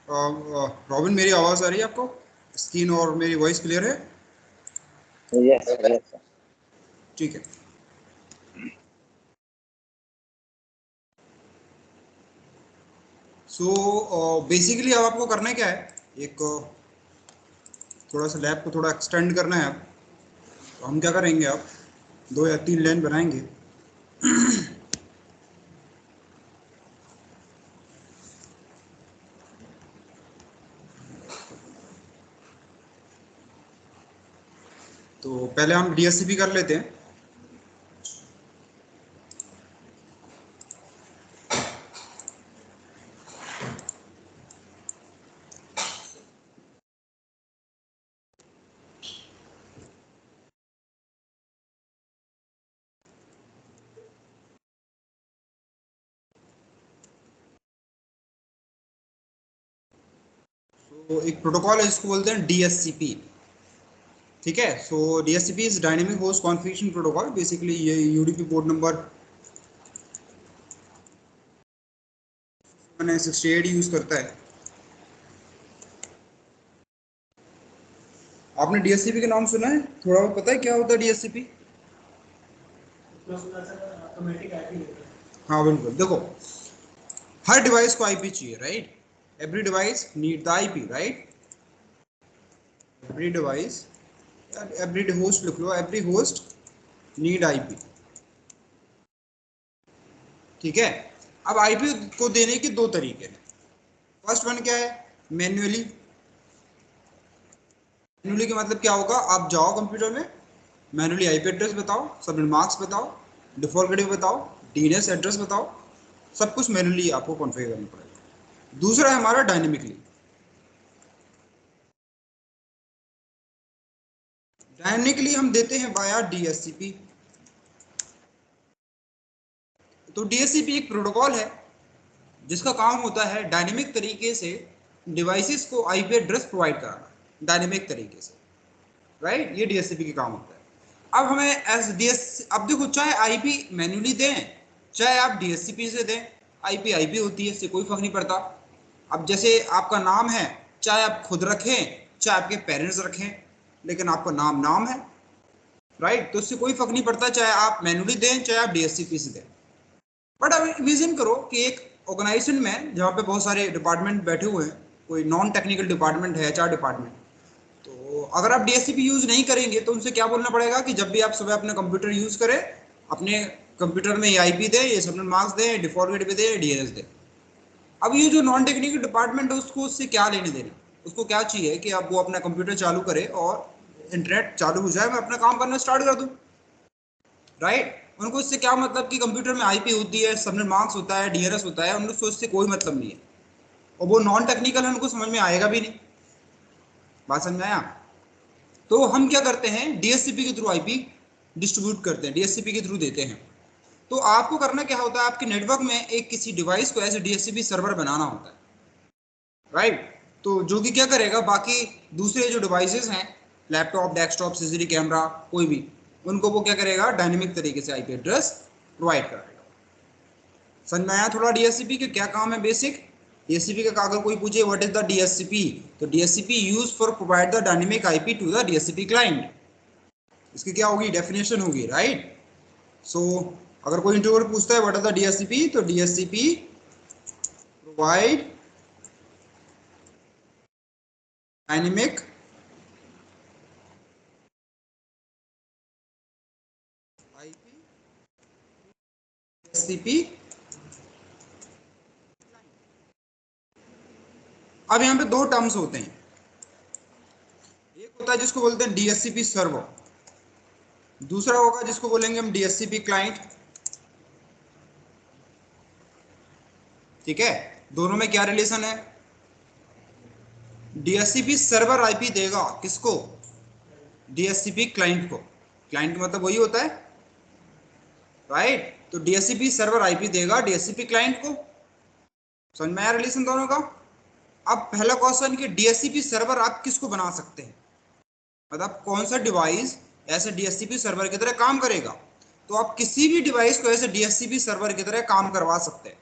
Robin, मेरी आवाज़ आ रही है आपको? स्क्रीन और मेरी वॉइस क्लियर है? Yes sir. ठीक है। सो बेसिकली अब आपको करना क्या है, एक थोड़ा सा लैब को थोड़ा एक्सटेंड करना है। अब तो हम क्या करेंगे, अब 2 या 3 लाइन बनाएंगे। तो पहले हम डीएससीपी कर लेते हैं। तो एक प्रोटोकॉल है जिसको बोलते हैं डीएससीपी। ठीक है। सो DSCP is dynamic host configuration protocol. Basically ये यूडीपी पोर्ट नंबर 68 यूज करता है। आपने डीएससीपी का नाम सुना है? थोड़ा बहुत पता है क्या होता है डीएससीपी? हाँ बिल्कुल। देखो, हर डिवाइस को आईपी चाहिए, right? Every device need the IP, right? Every device, every host लिख लो, एवरी होस्ट नीड आईपी। ठीक है। अब आईपी को देने के 2 तरीके हैं। फर्स्ट वन क्या है? मैन्युअली। मैन्युअली का मतलब क्या होगा? आप जाओ कंप्यूटर में, मैन्युअली आईपी एड्रेस बताओ, सबनेट मास्क बताओ, डिफॉल्ट गेटवे बताओ, डीएनएस एड्रेस बताओ, सब कुछ मैन्युअली आपको कॉन्फ़िगर करना पड़ेगा। दूसरा है हमारा डायनेमिकली। डायनेमिकली हम देते हैं वाया डीएससीपी। तो डीएससीपी एक प्रोटोकॉल है जिसका काम होता है डायनेमिक तरीके से डिवाइसेस को आईपी एड्रेस प्रोवाइड कराना, डायनेमिक तरीके से, राइट? ये डीएससीपी का काम होता है। अब हमें एस डीएस, अब देखो, चाहे आईपी मैन्युअली दें चाहे आप डीएससीपी से दें, आईपी आईपी होती है, इससे कोई फर्क नहीं पड़ता। अब जैसे आपका नाम है, चाहे आप खुद रखें चाहे आपके पेरेंट्स रखें, लेकिन आपका नाम नाम है, राइट? तो इससे कोई फर्क नहीं पड़ता चाहे आप मैन्युअली दें चाहे आप डीएससीपी से दें। बट अब इमेजिन करो कि एक ऑर्गेनाइजेशन में जहाँ पे बहुत सारे डिपार्टमेंट बैठे हुए हैं, कोई नॉन टेक्निकल डिपार्टमेंट है, एचआर डिपार्टमेंट, तो अगर आप डीएससीपी यूज नहीं करेंगे तो उनसे क्या बोलना पड़ेगा कि जब भी आप सुबह अपने कंप्यूटर यूज करें, अपने कंप्यूटर में ये आईपी दे, ये सबनेट मास्क दे, डिफॉल्ट गेटवे दे, डीएनएस दे। अब ये जो नॉन टेक्निकल डिपार्टमेंट है उसको उससे क्या लेने देना? उसको क्या चाहिए कि अब वो अपना कंप्यूटर चालू करे और इंटरनेट चालू हो जाए, मैं अपना काम करना स्टार्ट कर दूं, राइट? उनको इससे क्या मतलब कि कंप्यूटर में आईपी होती है, सबनेट मास्क होता है, डीएनएस होता है, उनको इससे कोई मतलब नहीं है। और वो नॉन टेक्निकल है, उनको समझ में आएगा भी नहीं। बात समझ में आया? तो हम क्या करते हैं, डीएससीपी के थ्रू आईपी डिस्ट्रीब्यूट करते हैं, डीएससीपी के थ्रू देते हैं। तो आपको करना क्या होता है, आपके नेटवर्क में एक किसी डिवाइस को ऐसे डीएससीपी सर्वर बनाना होता है, राइट? तो जो कि क्या करेगा, बाकी दूसरे जो डिवाइसेस हैं, लैपटॉप, डेस्कटॉप, सीसीटीवी कैमरा, कोई भी, उनको वो क्या करेगा, डायनेमिक तरीके से आईपी एड्रेस प्रोवाइड करेगा। समझ में आया थोड़ा डीएससीपी के क्या काम है? बेसिक डीएससीपी का अगर कोई पूछे व्हाट इज द डीएससीपी, तो DSCP use for provide the dynamic IP to the DSCP client. इसकी क्या होगी, डेफिनेशन होगी, राइट? सो अगर कोई इंटरव्यूअर पूछता है व्हाट इज द डीएससीपी, तो DSCP provide dynamic IP DSCP. अब यहाँ पे 2 टर्म्स होते हैं। एक होता है जिसको बोलते हैं डीएससीपी सर्वर, दूसरा होगा जिसको बोलेंगे हम डीएससीपी क्लाइंट। ठीक है। दोनों में क्या रिलेशन है? डीएससीपी सर्वर आईपी देगा किसको? डीएससीपी क्लाइंट को। क्लाइंट मतलब वही होता है, राइट? तो डीएससीपी सर्वर आईपी देगा डीएससीपी क्लाइंट को। समझ में आया रिलेशन दोनों का? अब पहला क्वेश्चन कि डीएससीपी सर्वर आप किसको बना सकते हैं, मतलब कौन सा डिवाइस ऐसे डीएससीपी सर्वर की तरह काम करेगा? तो आप किसी भी डिवाइस को ऐसे डीएससीपी सर्वर की तरह काम करवा सकते हैं।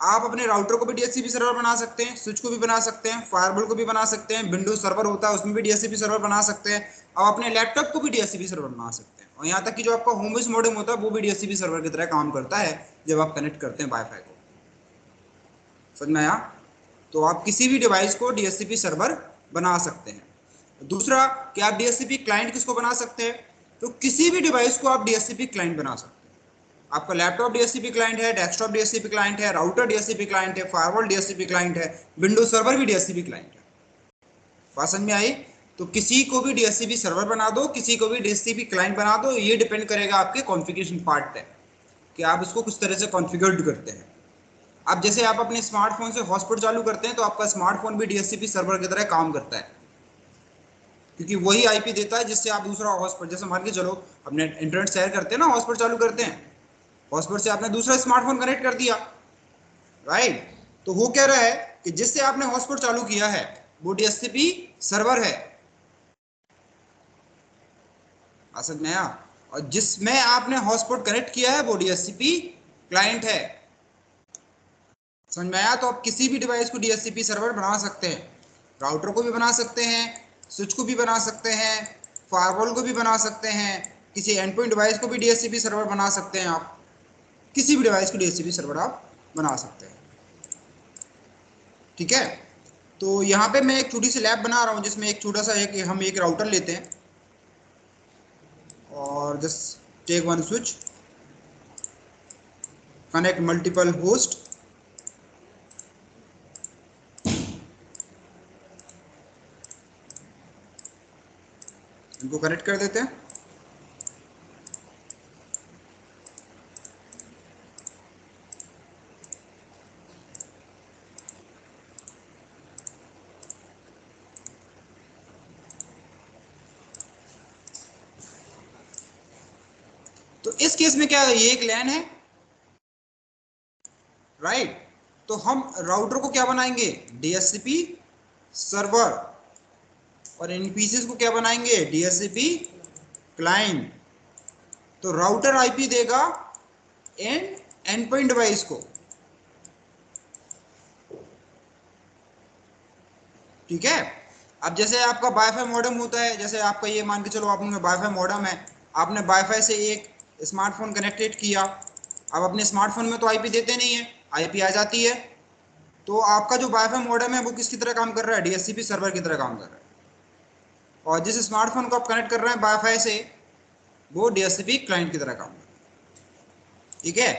आप अपने राउटर को भी डीएचसीपी सर्वर बना सकते हैं, स्विच को भी बना सकते हैं, फायरवॉल को भी बना सकते हैं, विंडोज सर्वर होता है उसमें भी डीएचसीपी सर्वर बना सकते हैं, और अपने लैपटॉप को भी डीएचसीपी सर्वर बना सकते हैं। और यहाँ तक कि जो आपका होम बेस मॉडेम होता है वो भी डीएचसीपी सर्वर की तरह काम करता है जब आप कनेक्ट करते हैं वाईफाई को। समझ में आया? तो आप किसी भी डिवाइस को डीएचसीपी सर्वर बना सकते हैं। दूसरा कि आप डीएचसीपी क्लाइंट किसको बना सकते हैं, तो किसी भी डिवाइस को आप डीएचसीपी क्लाइंट बना सकते हैं। आपका लैपटॉप डीएचसीपी क्लाइंट है, डेस्कटॉप डीएचसीपी क्लाइंट है, राउटर डीएचसीपी क्लाइंट है, फायरवॉल डीएचसीपी क्लाइंट है, विंडोज सर्वर भी डीएचसीपी क्लाइंट है। बात समझ में आई? तो किसी को भी डीएचसीपी सर्वर बना दो, किसी को भी डीएचसीपी क्लाइंट बना दो, ये डिपेंड करेगा आपके कॉन्फ़िगरेशन पार्ट पे कि आप इसको किस तरह से कॉन्फ़िगर्ड करते हैं। अब जैसे आप अपने स्मार्टफोन से हॉटस्पॉट चालू करते हैं तो आपका स्मार्टफोन भी डीएचसीपी सर्वर की तरह काम करता है, क्योंकि वही आईपी देता है जिससे आप दूसरा हॉटस्पॉट, जैसे मान के चलो अपने इंटरनेट शेयर करते हैं ना, हॉटस्पॉट चालू करते हैं, हॉटस्पॉट से आपने दूसरा स्मार्टफोन कनेक्ट कर दिया, राइट? तो वो कह रहा है कि जिससे आपने हॉटस्पॉट चालू किया है वो डीएचसीपी सर्वर है, समझ में आया? और जिसमें आपने हॉटस्पॉट कनेक्ट किया है वो डीएचसीपी क्लाइंट है। समझ में आया? तो आप किसी भी डिवाइस को डीएचसीपी सर्वर बना सकते हैं, राउटर को भी बना सकते हैं, स्विच को भी बना सकते हैं, फायरवॉल को भी बना सकते हैं, किसी एंड पॉइंट डिवाइस को भी डीएचसीपी सर्वर बना सकते हैं। आप किसी भी डिवाइस को डीएचसीपी सर्वर आप बना सकते हैं, ठीक है? तो यहाँ पे मैं एक छोटी सी लैब बना रहा हूँ जिसमें एक छोटा सा हम एक राउटर लेते हैं और just take one switch, connect multiple host, इनको कनेक्ट कर देते हैं। तो इस केस में क्या है, ये एक लैन है, राइट? तो हम राउटर को क्या बनाएंगे, डीएचसीपी सर्वर, और इन पीसेस को क्या बनाएंगे, डीएचसीपी क्लाइंट। तो राउटर आईपी देगा एंड एंड पॉइंट डिवाइस को, ठीक है? अब जैसे आपका वाईफाई मॉडेम होता है, जैसे आपका ये मान के चलो आपने वाईफाई मॉडेम है, आपने वाईफाई से एक स्मार्टफोन कनेक्टेड किया, अब अपने स्मार्टफोन में तो आईपी देते नहीं है, आईपी आ जाती है, तो आपका जो वाईफाई मॉडेम है वो किसकी तरह काम कर रहा है, डीएचसीपी सर्वर की तरह काम कर रहा है। और जिस स्मार्टफोन को आप कनेक्ट कर रहे हैं वाईफाई से वो डीएचसीपी क्लाइंट की तरह काम कर रहा है, ठीक है?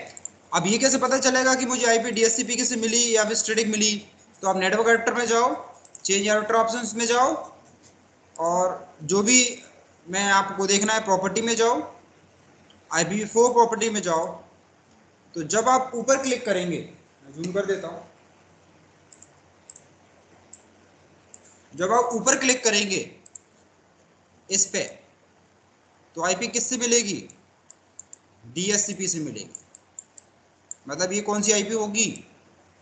अब ये कैसे पता चलेगा कि मुझे आईपी डीएचसीपी की से मिली या फिर स्टैटिक मिली? तो आप नेटवर्क एडिटर में जाओ, चेंज राउटर ऑप्शंस में जाओ, और जो भी मैं आपको देखना है प्रॉपर्टी में जाओ, IPv4 प्रॉपर्टी में जाओ। तो जब आप ऊपर क्लिक करेंगे, मैं जूम कर देता हूँ, जब आप ऊपर क्लिक करेंगे इस पे तो आईपी किससे मिलेगी, डीएचसीपी से मिलेगी। मतलब ये कौन सी आईपी होगी,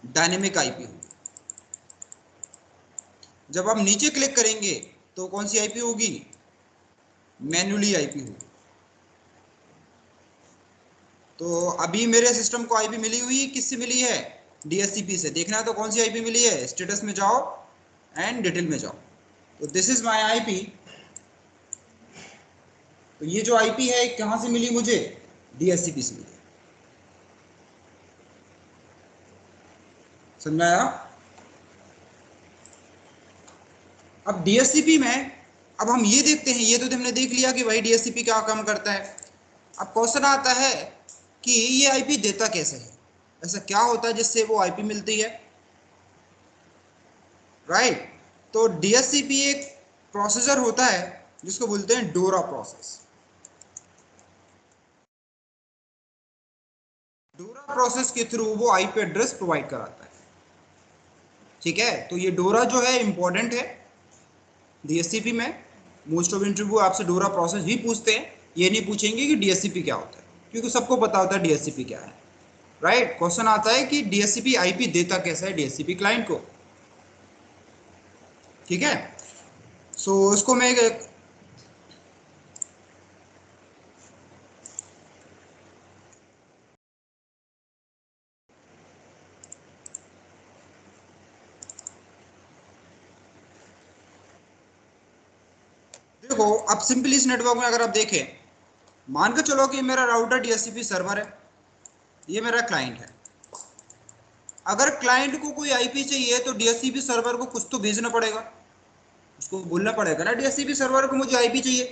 डायनेमिक आईपी होगी। जब आप नीचे क्लिक करेंगे तो कौन सी आईपी होगी, मैन्युअली आईपी होगी। तो अभी मेरे सिस्टम को आईपी मिली हुई किससे मिली है, डीएचसीपी से। देखना है तो कौन सी आईपी मिली है, स्टेटस में जाओ एंड डिटेल में जाओ। तो दिस इज माय आईपी। तो ये जो आईपी है कहाँ से मिली मुझे, डीएचसीपी से मिली। समझ में आया? अब डीएचसीपी में अब हम ये देखते हैं, ये तो हमने देख लिया कि भाई डीएचसीपी क्या काम करता है। अब क्वेश्चन आता है कि ये आईपी देता कैसे है, ऐसा क्या होता है जिससे वो आईपी मिलती है, राइट? तो डीएचसीपी एक प्रोसेसर होता है जिसको बोलते हैं डोरा प्रोसेस। डोरा प्रोसेस के थ्रू वो आईपी एड्रेस प्रोवाइड कराता है, ठीक है? तो ये डोरा जो है इंपॉर्टेंट है डीएचसीपी में। मोस्ट ऑफ इंटरव्यू आपसे डोरा प्रोसेस ही पूछते हैं, ये नहीं पूछेंगे कि डीएचसीपी क्या होता है, क्योंकि सबको पता होता है डीएचसीपी क्या है, राइट? क्वेश्चन आता है कि डीएचसीपी आईपी देता कैसा है डीएचसीपी क्लाइंट को, ठीक है? सो इसको मैं देखो अब सिंपली इस नेटवर्क में अगर आप देखें, मान के चलो कि मेरा राउटर डीएचसीपी सर्वर है, ये मेरा क्लाइंट है। अगर क्लाइंट को कोई आईपी चाहिए तो डीएचसीपी सर्वर को कुछ तो भेजना पड़ेगा, उसको बोलना पड़ेगा ना डीएचसीपी सर्वर को मुझे आईपी चाहिए।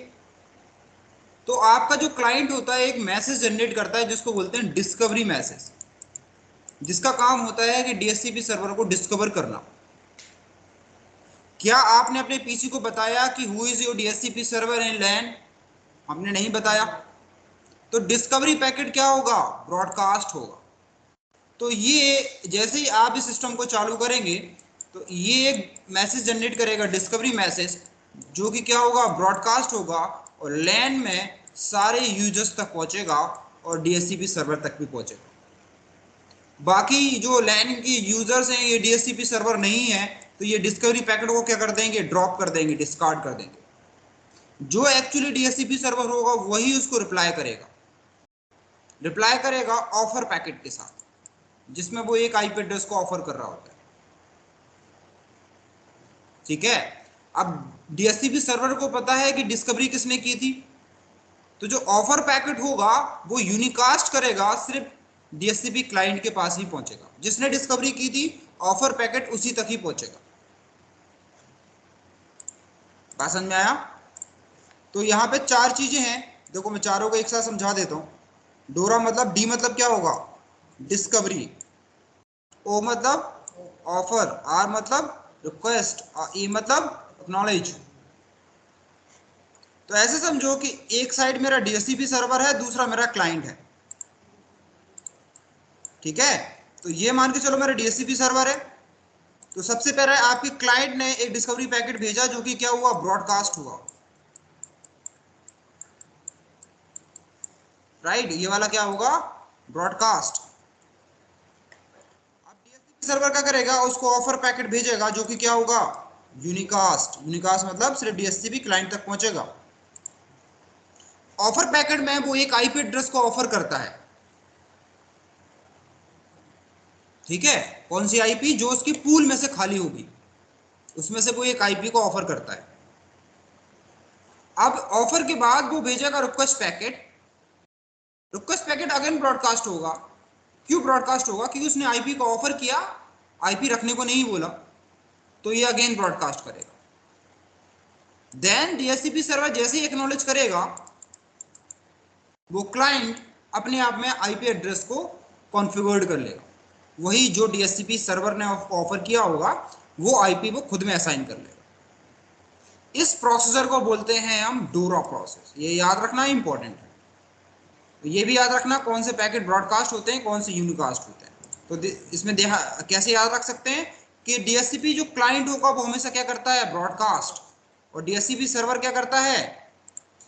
तो आपका जो क्लाइंट होता है एक मैसेज जनरेट करता है जिसको बोलते हैं डिस्कवरी मैसेज, जिसका काम होता है कि डीएचसीपी सर्वर को डिस्कवर करना। क्या आपने अपने पीसी को बताया कि who is your DHCP server in LAN? हमने नहीं बताया। तो डिस्कवरी पैकेट क्या होगा? ब्रॉडकास्ट होगा। तो ये जैसे ही आप इस सिस्टम को चालू करेंगे तो ये एक मैसेज जनरेट करेगा, डिस्कवरी मैसेज, जो कि क्या होगा? ब्रॉडकास्ट होगा और लैन में सारे यूजर्स तक पहुंचेगा और डीएचसीपी सर्वर तक भी पहुंचेगा। बाकी जो लैन की यूजर्स हैं, ये डीएचसीपी सर्वर नहीं है, तो ये डिस्कवरी पैकेट को क्या कर देंगे? ड्रॉप कर देंगे, डिस्कार्ड कर देंगे। जो एक्चुअली डीएचसीपी सर्वर होगा वही उसको रिप्लाई करेगा ऑफर पैकेट के साथ, जिसमें वो एक आईपी एड्रेस को ऑफर कर रहा होता है। ठीक है। अब डीएचसीपी सर्वर को पता है कि डिस्कवरी किसने की थी, तो जो ऑफर पैकेट होगा वो यूनिकास्ट करेगा, सिर्फ डीएचसीपी क्लाइंट के पास ही पहुंचेगा। जिसने डिस्कवरी की थी ऑफर पैकेट उसी तक ही पहुंचेगा। बात समझ में आया? तो यहाँ पे चार चीजें हैं, देखो मैं चारों को एक साथ समझा देता हूं। डोरा मतलब, डी मतलब क्या होगा? डिस्कवरी। ओ मतलब ऑफर, आर मतलब रिक्वेस्ट, और ई मतलब एक्नॉलेज। तो ऐसे समझो कि एक साइड मेरा डीएचसीपी सर्वर है, दूसरा मेरा क्लाइंट है। ठीक है। तो ये मान के चलो मेरा डीएचसीपी सर्वर है। तो सबसे पहले आपके क्लाइंट ने एक डिस्कवरी पैकेट भेजा, जो कि क्या हुआ? ब्रॉडकास्ट हुआ। राइट, ये वाला क्या होगा? ब्रॉडकास्ट। अब डीएचसीपी सर्वर क्या करेगा? उसको ऑफर पैकेट भेजेगा, जो कि क्या होगा? यूनिकास्ट। यूनिकास्ट मतलब सिर्फ डीएचसीपी क्लाइंट तक पहुंचेगा। ऑफर पैकेट में वो एक आईपी एड्रेस को ऑफर करता है। ठीक है। कौन सी आईपी? जो उसकी पूल में से खाली होगी, उसमें से वो एक आईपी को ऑफर करता है। अब ऑफर के बाद वो भेजेगा request packet. Request packet again broadcast होगा। क्यों ब्रॉडकास्ट होगा? क्योंकि उसने आईपी को ऑफर किया, आईपी रखने को नहीं बोला, तो ये अगेन ब्रॉडकास्ट करेगा। देन डीएचसीपी सर्वर जैसे ही एक्नॉलेज करेगा, वो क्लाइंट अपने आप में आईपी एड्रेस को कॉन्फ़िगर्ड कर लेगा। वही जो डीएचसीपी सर्वर ने ऑफर किया होगा वो आईपी वो खुद में असाइन कर लेगा। इस प्रोसेसर को बोलते हैं हम डोरा प्रोसेस। ये याद रखना इंपॉर्टेंट है। तो ये भी याद रखना कौन से पैकेट ब्रॉडकास्ट होते हैं, कौन से यूनिकास्ट होते हैं। तो इसमें कैसे याद रख सकते हैं कि डीएचसीपी जो क्लाइंट होगा वो हमेशा क्या करता है? ब्रॉडकास्ट। और डीएचसीपी सर्वर क्या करता है?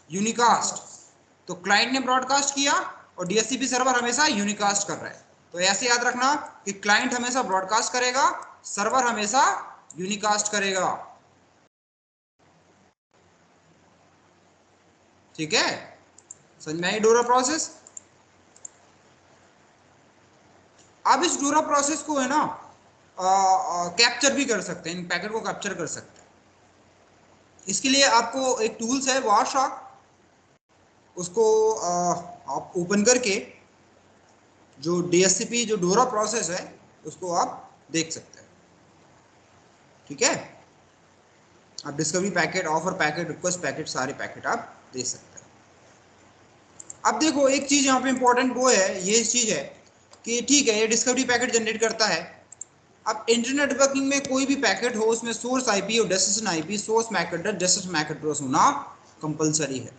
यूनिकास्ट। तो क्लाइंट ने ब्रॉडकास्ट किया और डीएचसीपी सर्वर हमेशा यूनिकास्ट कर रहा है। तो ऐसे याद रखना कि क्लाइंट हमेशा ब्रॉडकास्ट करेगा, सर्वर हमेशा यूनिकास्ट करेगा। ठीक है, समझ में आई डोरा प्रोसेस? अब इस डोरा प्रोसेस को है ना कैप्चर भी कर सकते हैं, इन पैकेट को कैप्चर कर सकते हैं। इसके लिए आपको एक टूल्स है वारशॉक, उसको आप ओपन करके जो डीएचसीपी जो डोरा प्रोसेस है उसको आप देख सकते हैं। ठीक है। आप discovery packet, offer packet, request packet, सारे पैकेट आप दे सकते हैं। अब देखो एक चीज यहाँ पे इंपॉर्टेंट वो है, ये चीज है कि ठीक है ये डिस्कवरी पैकेट जनरेट करता है। अब इंटरनेट नेटवर्किंग में कोई भी पैकेट हो उसमें सोर्स आईपी और destination IP, source MAC address, destination MAC address होना कंपलसरी है।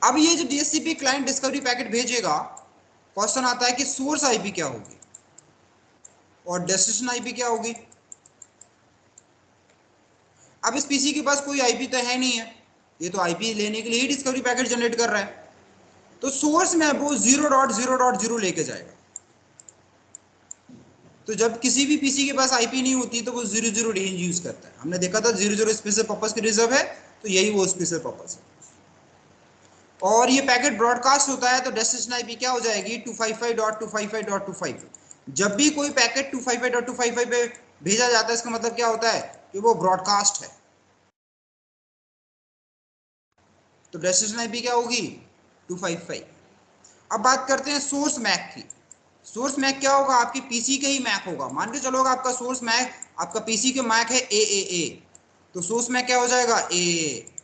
अब ये जो डीएचसीपी क्लाइंट डिस्कवरी पैकेट भेजेगा, क्वेश्चन आता है कि सोर्स आईपी क्या होगी और डेस्टिनेशन आईपी क्या होगी। अब इस पीसी के पास कोई आईपी तो है नहीं है, ये तो आईपी लेने के लिए ही डिस्कवरी पैकेट जनरेट कर रहा है। तो सोर्स में वो 0.0.0 लेके जाएगा। तो जब किसी भी पीसी के पास आईपी नहीं होती तो वो 00 रेंज यूज करता है। हमने देखा था 00 स्पेशल पर्पस की रिजर्व है, तो यही वो स्पेशल पर्पस है। और ये पैकेट ब्रॉडकास्ट होता है तो डेस्टिनेशन आईपी क्या हो जाएगी? 255.255.25। जब भी कोई पैकेट 255.255 पे भेजा जाता है इसका मतलब क्या होता है कि वो ब्रॉडकास्ट है। तो डेस्टिनेशन आईपी क्या होगी 255। अब बात करते हैं सोर्स मैक की। सोर्स मैक क्या होगा, आपकी पीसी का ही मैक होगा। मान के चलोगे आपका सोर्स मैक, आपका पीसी के मैक है ए, तो सोर्स मैक क्या हो जाएगा ए।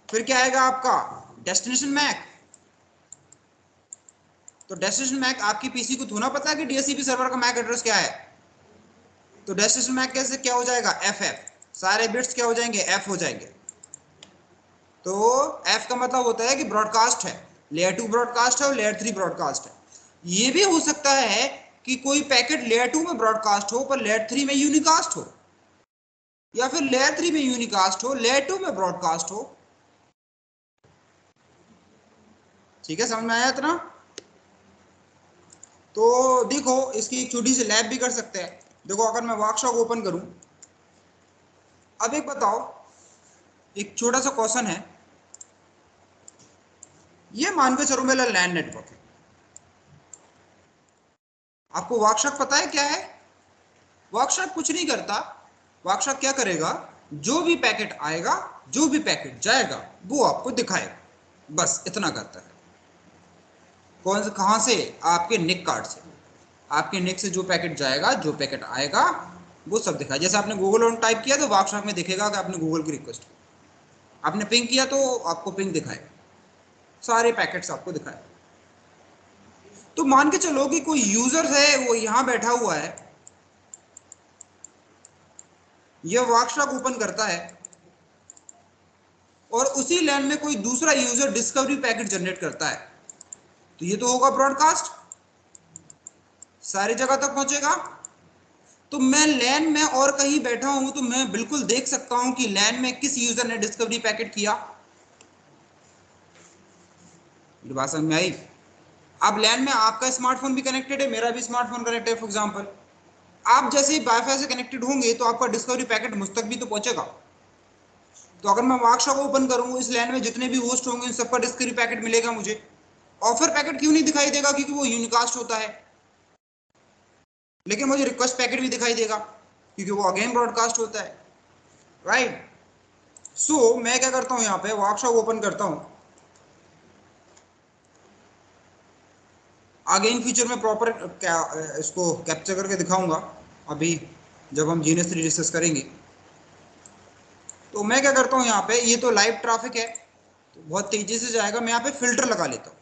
फिर क्या आएगा आपका डेस्टिनेशन मैक। तो डेस्टिनेशन मैक आपकी पीसी को थोड़ा पता है कि डीएचसीपी सर्वर का मैक एड्रेस क्या है। तो डेस्टिनेशन मैक कैसे क्या हो जाएगा एफ, सारे बिट्स क्या हो जाएंगे एफ हो जाएंगे। तो एफ का मतलब होता है कि ब्रॉडकास्ट है, लेयर 2 ब्रॉडकास्ट है और लेयर 3 ब्रॉडकास्ट है। ये भी हो सकता है कि कोई पैकेट लेयर 2 में ब्रॉडकास्ट हो पर लेयर 3 में यूनिकास्ट हो, या फिर लेयर 3 में यूनिकास्ट हो लेयर 2 में ब्रॉडकास्ट हो। ठीक है, समझ में आया इतना। तो देखो इसकी एक छोटी सी लैब भी कर सकते हैं। देखो अगर मैं वर्कशॉप ओपन करूं, अब एक बताओ, एक छोटा सा क्वेश्चन है। ये मान के चलो मेरा लैंड नेटवर्क है। आपको वर्कशॉप पता है क्या है? वर्कशॉप कुछ नहीं करता। वर्कशॉप क्या करेगा, जो भी पैकेट आएगा जो भी पैकेट जाएगा वो आपको दिखाएगा, बस इतना करता है। कौन से कहां से, आपके निक कार्ड से। आपके निक से जो पैकेट जाएगा जो पैकेट आएगा वो सब दिखाए। जैसे आपने गूगल ऑन टाइप किया तो वर्कशॉप में दिखेगा कि आपने गूगल की रिक्वेस्ट की, आपने पिंग किया तो आपको पिंग दिखाएगा, सारे पैकेट्स आपको दिखाएगा। तो मान के चलो कि कोई यूजर है वो यहां बैठा हुआ है, ये वर्कशॉप ओपन करता है और उसी लैन में कोई दूसरा यूजर डिस्कवरी पैकेट जनरेट करता है, तो ये तो होगा ब्रॉडकास्ट, सारी जगह तक पहुंचेगा। तो मैं लैन में और कहीं बैठा हूं तो मैं बिल्कुल देख सकता हूं कि लैन में किस यूजर ने डिस्कवरी पैकेट किया। बात समझ में आई। अब लैन में आपका स्मार्टफोन भी कनेक्टेड है, मेरा भी स्मार्टफोन कनेक्टेड है। फॉर एग्जांपल आप जैसे ही वाईफाई से कनेक्टेड होंगे तो आपका डिस्कवरी पैकेट मुझ तक भी तो पहुंचेगा। तो अगर मैं वर्कशॉप ओपन करूं, इस लैन में जितने भी होस्ट होंगे उन सबका डिस्कवरी पैकेट मिलेगा मुझे। ऑफर पैकेट क्यों नहीं दिखाई देगा, क्योंकि वो यूनिकास्ट होता है। लेकिन मुझे रिक्वेस्ट पैकेट भी दिखाई देगा क्योंकि वो अगेन ब्रॉडकास्ट होता है, राइट। सो मैं क्या करता हूं, यहाँ पे वर्कशॉप ओपन करता हूं। आगे इन फ्यूचर में प्रॉपर इसको कैप्चर करके दिखाऊंगा, अभी जब हम जीएनएस3 डिस्कस करेंगे। तो मैं क्या करता हूँ यहाँ पे, ये तो लाइव ट्रैफिक है तो बहुत तेजी से जाएगा। मैं यहाँ पे फिल्टर लगा लेता हूँ।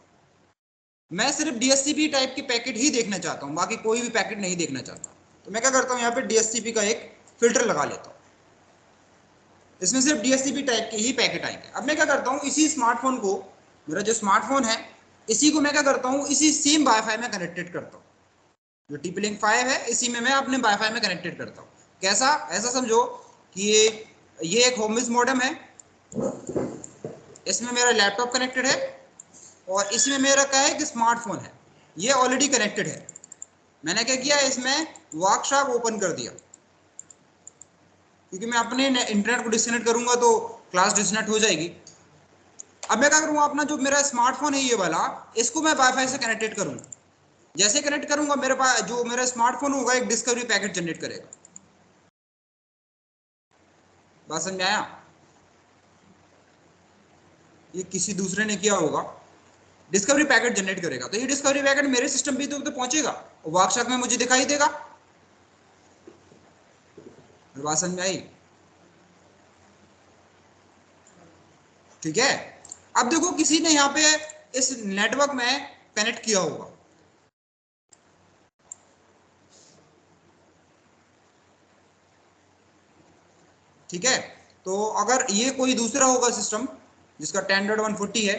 मैं सिर्फ डीएचसीपी टाइप के पैकेट ही देखना चाहता हूँ, बाकी कोई भी पैकेट नहीं देखना चाहता। तो मैं क्या करता हूँ, यहाँ पे डीएचसीपी का एक फिल्टर लगा लेता हूँ। इसमें सिर्फ डीएचसीपी टाइप के ही पैकेट आएंगे। अब मैं क्या करता हूँ, इसी स्मार्टफोन को, मेरा जो स्मार्टफोन है इसी को मैं क्या करता हूँ, इसी सेम वाईफाई में कनेक्टेड करता हूँ। जो TP-Link 5 है इसी में मैं अपने वाईफाई में कनेक्टेड करता हूँ। कैसा, ऐसा समझो कि ये एक होम बेस मॉडेम है, इसमें मेरा लैपटॉप कनेक्टेड है और इसमें मेरा क्या है कि स्मार्टफोन है, ये ऑलरेडी कनेक्टेड है। मैंने क्या किया, इसमें वर्कशॉप ओपन कर दिया क्योंकि मैं अपने इंटरनेट को डिस्कनेक्ट करूंगा तो क्लास डिस्कनेक्ट हो जाएगी। अब मैं क्या करूंगा, अपना जो मेरा स्मार्टफोन है ये वाला, इसको मैं वाईफाई से कनेक्टेड करूंगा। जैसे कनेक्ट करूंगा मेरे पास जो मेरा स्मार्टफोन होगा एक डिस्कवरी पैकेट जनरेट करेगा। बात समझ में आया? ये किसी दूसरे ने किया होगा, डिस्कवरी पैकेट जनरेट करेगा, तो ये डिस्कवरी पैकेट मेरे सिस्टम पे तो पहुंचेगा और वर्कशॉप में मुझे दिखाई देगा। बात समझ में आई? ठीक है। अब देखो किसी ने यहाँ पे इस नेटवर्क में कनेक्ट किया होगा, ठीक है। तो अगर ये कोई दूसरा होगा सिस्टम जिसका 10.140 है,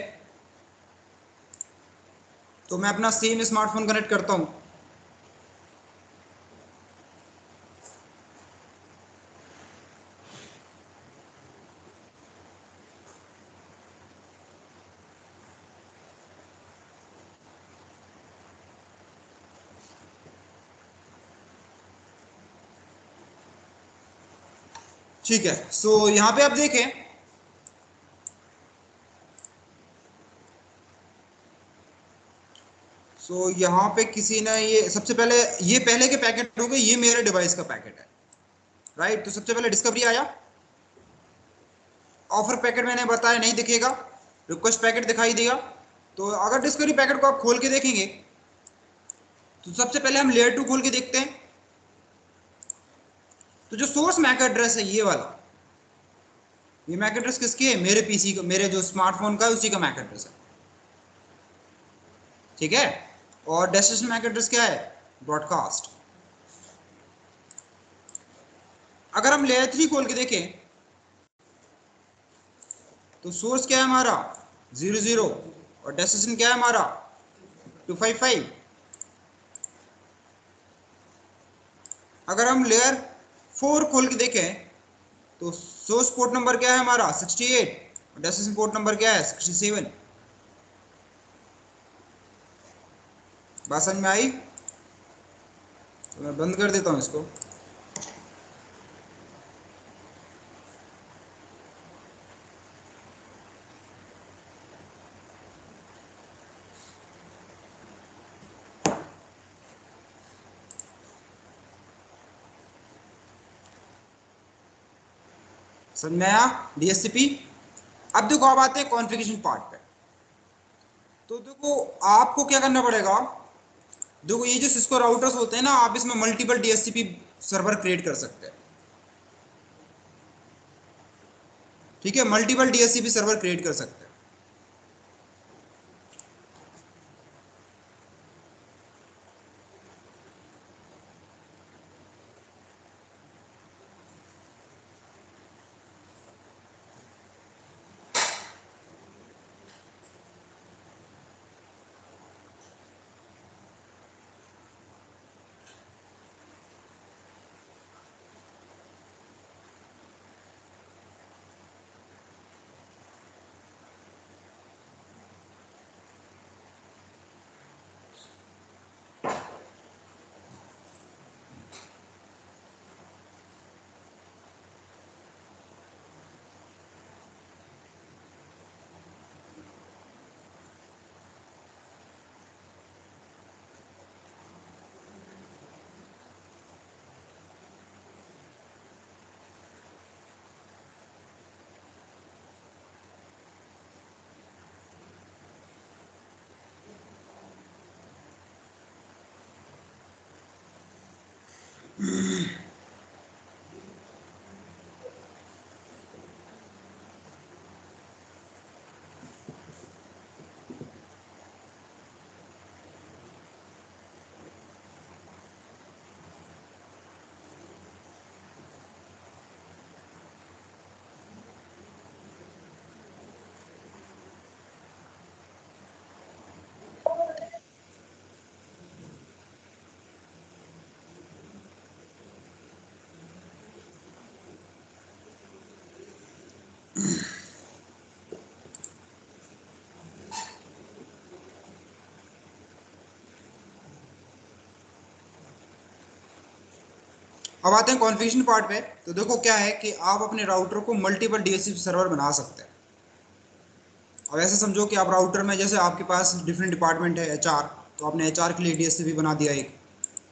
तो मैं अपना सेम स्मार्टफोन कनेक्ट करता हूं। ठीक है। सो यहाँ पे आप देखें, सो यहाँ पे किसी ने ये सबसे पहले, ये पहले के पैकेट हो गए, ये मेरे डिवाइस का पैकेट है, राइट। तो सबसे पहले डिस्कवरी आया, ऑफर पैकेट मैंने बताया नहीं दिखेगा, रिक्वेस्ट पैकेट दिखाई देगा। तो अगर डिस्कवरी पैकेट को आप खोल के देखेंगे तो सबसे पहले हम लेयर 2 खोल के देखते हैं। तो जो सोर्स मैक एड्रेस है ये वाला, ये मैक एड्रेस किसकी है? मेरे पीसी का, मेरे जो स्मार्टफोन का है उसी का मैक एड्रेस है, ठीक है। और डेस्टिनेशन मैक एड्रेस क्या है? ब्रॉडकास्ट। अगर हम लेयर 3 खोल के देखें तो सोर्स क्या है हमारा? 00 और डेस्टिनेशन क्या है हमारा? 255। अगर हम लेयर 4 खोल के देखें तो सोर्स पोर्ट नंबर क्या है हमारा? 68 और डेस्टिनेशन पोर्ट नंबर क्या है? 67। बात समझ में आई? तो मैं बंद कर देता हूं इसको। समझ में आया डीएससीपी? अब देखो, अब आते हैं कॉन्फ़िगरेशन पार्ट पे। तो देखो आपको क्या करना पड़ेगा, देखो ये जो सिस्को राउटर्स होते हैं ना, आप इसमें मल्टीपल डीएससीपी सर्वर क्रिएट कर सकते हैं, ठीक है। मल्टीपल डीएससीपी सर्वर क्रिएट कर सकते हैं। अब आते हैं कॉन्फ़िगरेशन पार्ट पे। तो देखो क्या है कि आप अपने राउटर को मल्टीपल डीएससीपी सर्वर बना सकते हैं। अब ऐसे समझो कि आप राउटर में, जैसे आपके पास डिफरेंट डिपार्टमेंट है, एचआर, तो आपने एचआर के लिए डीएससीपी बना दिया एक,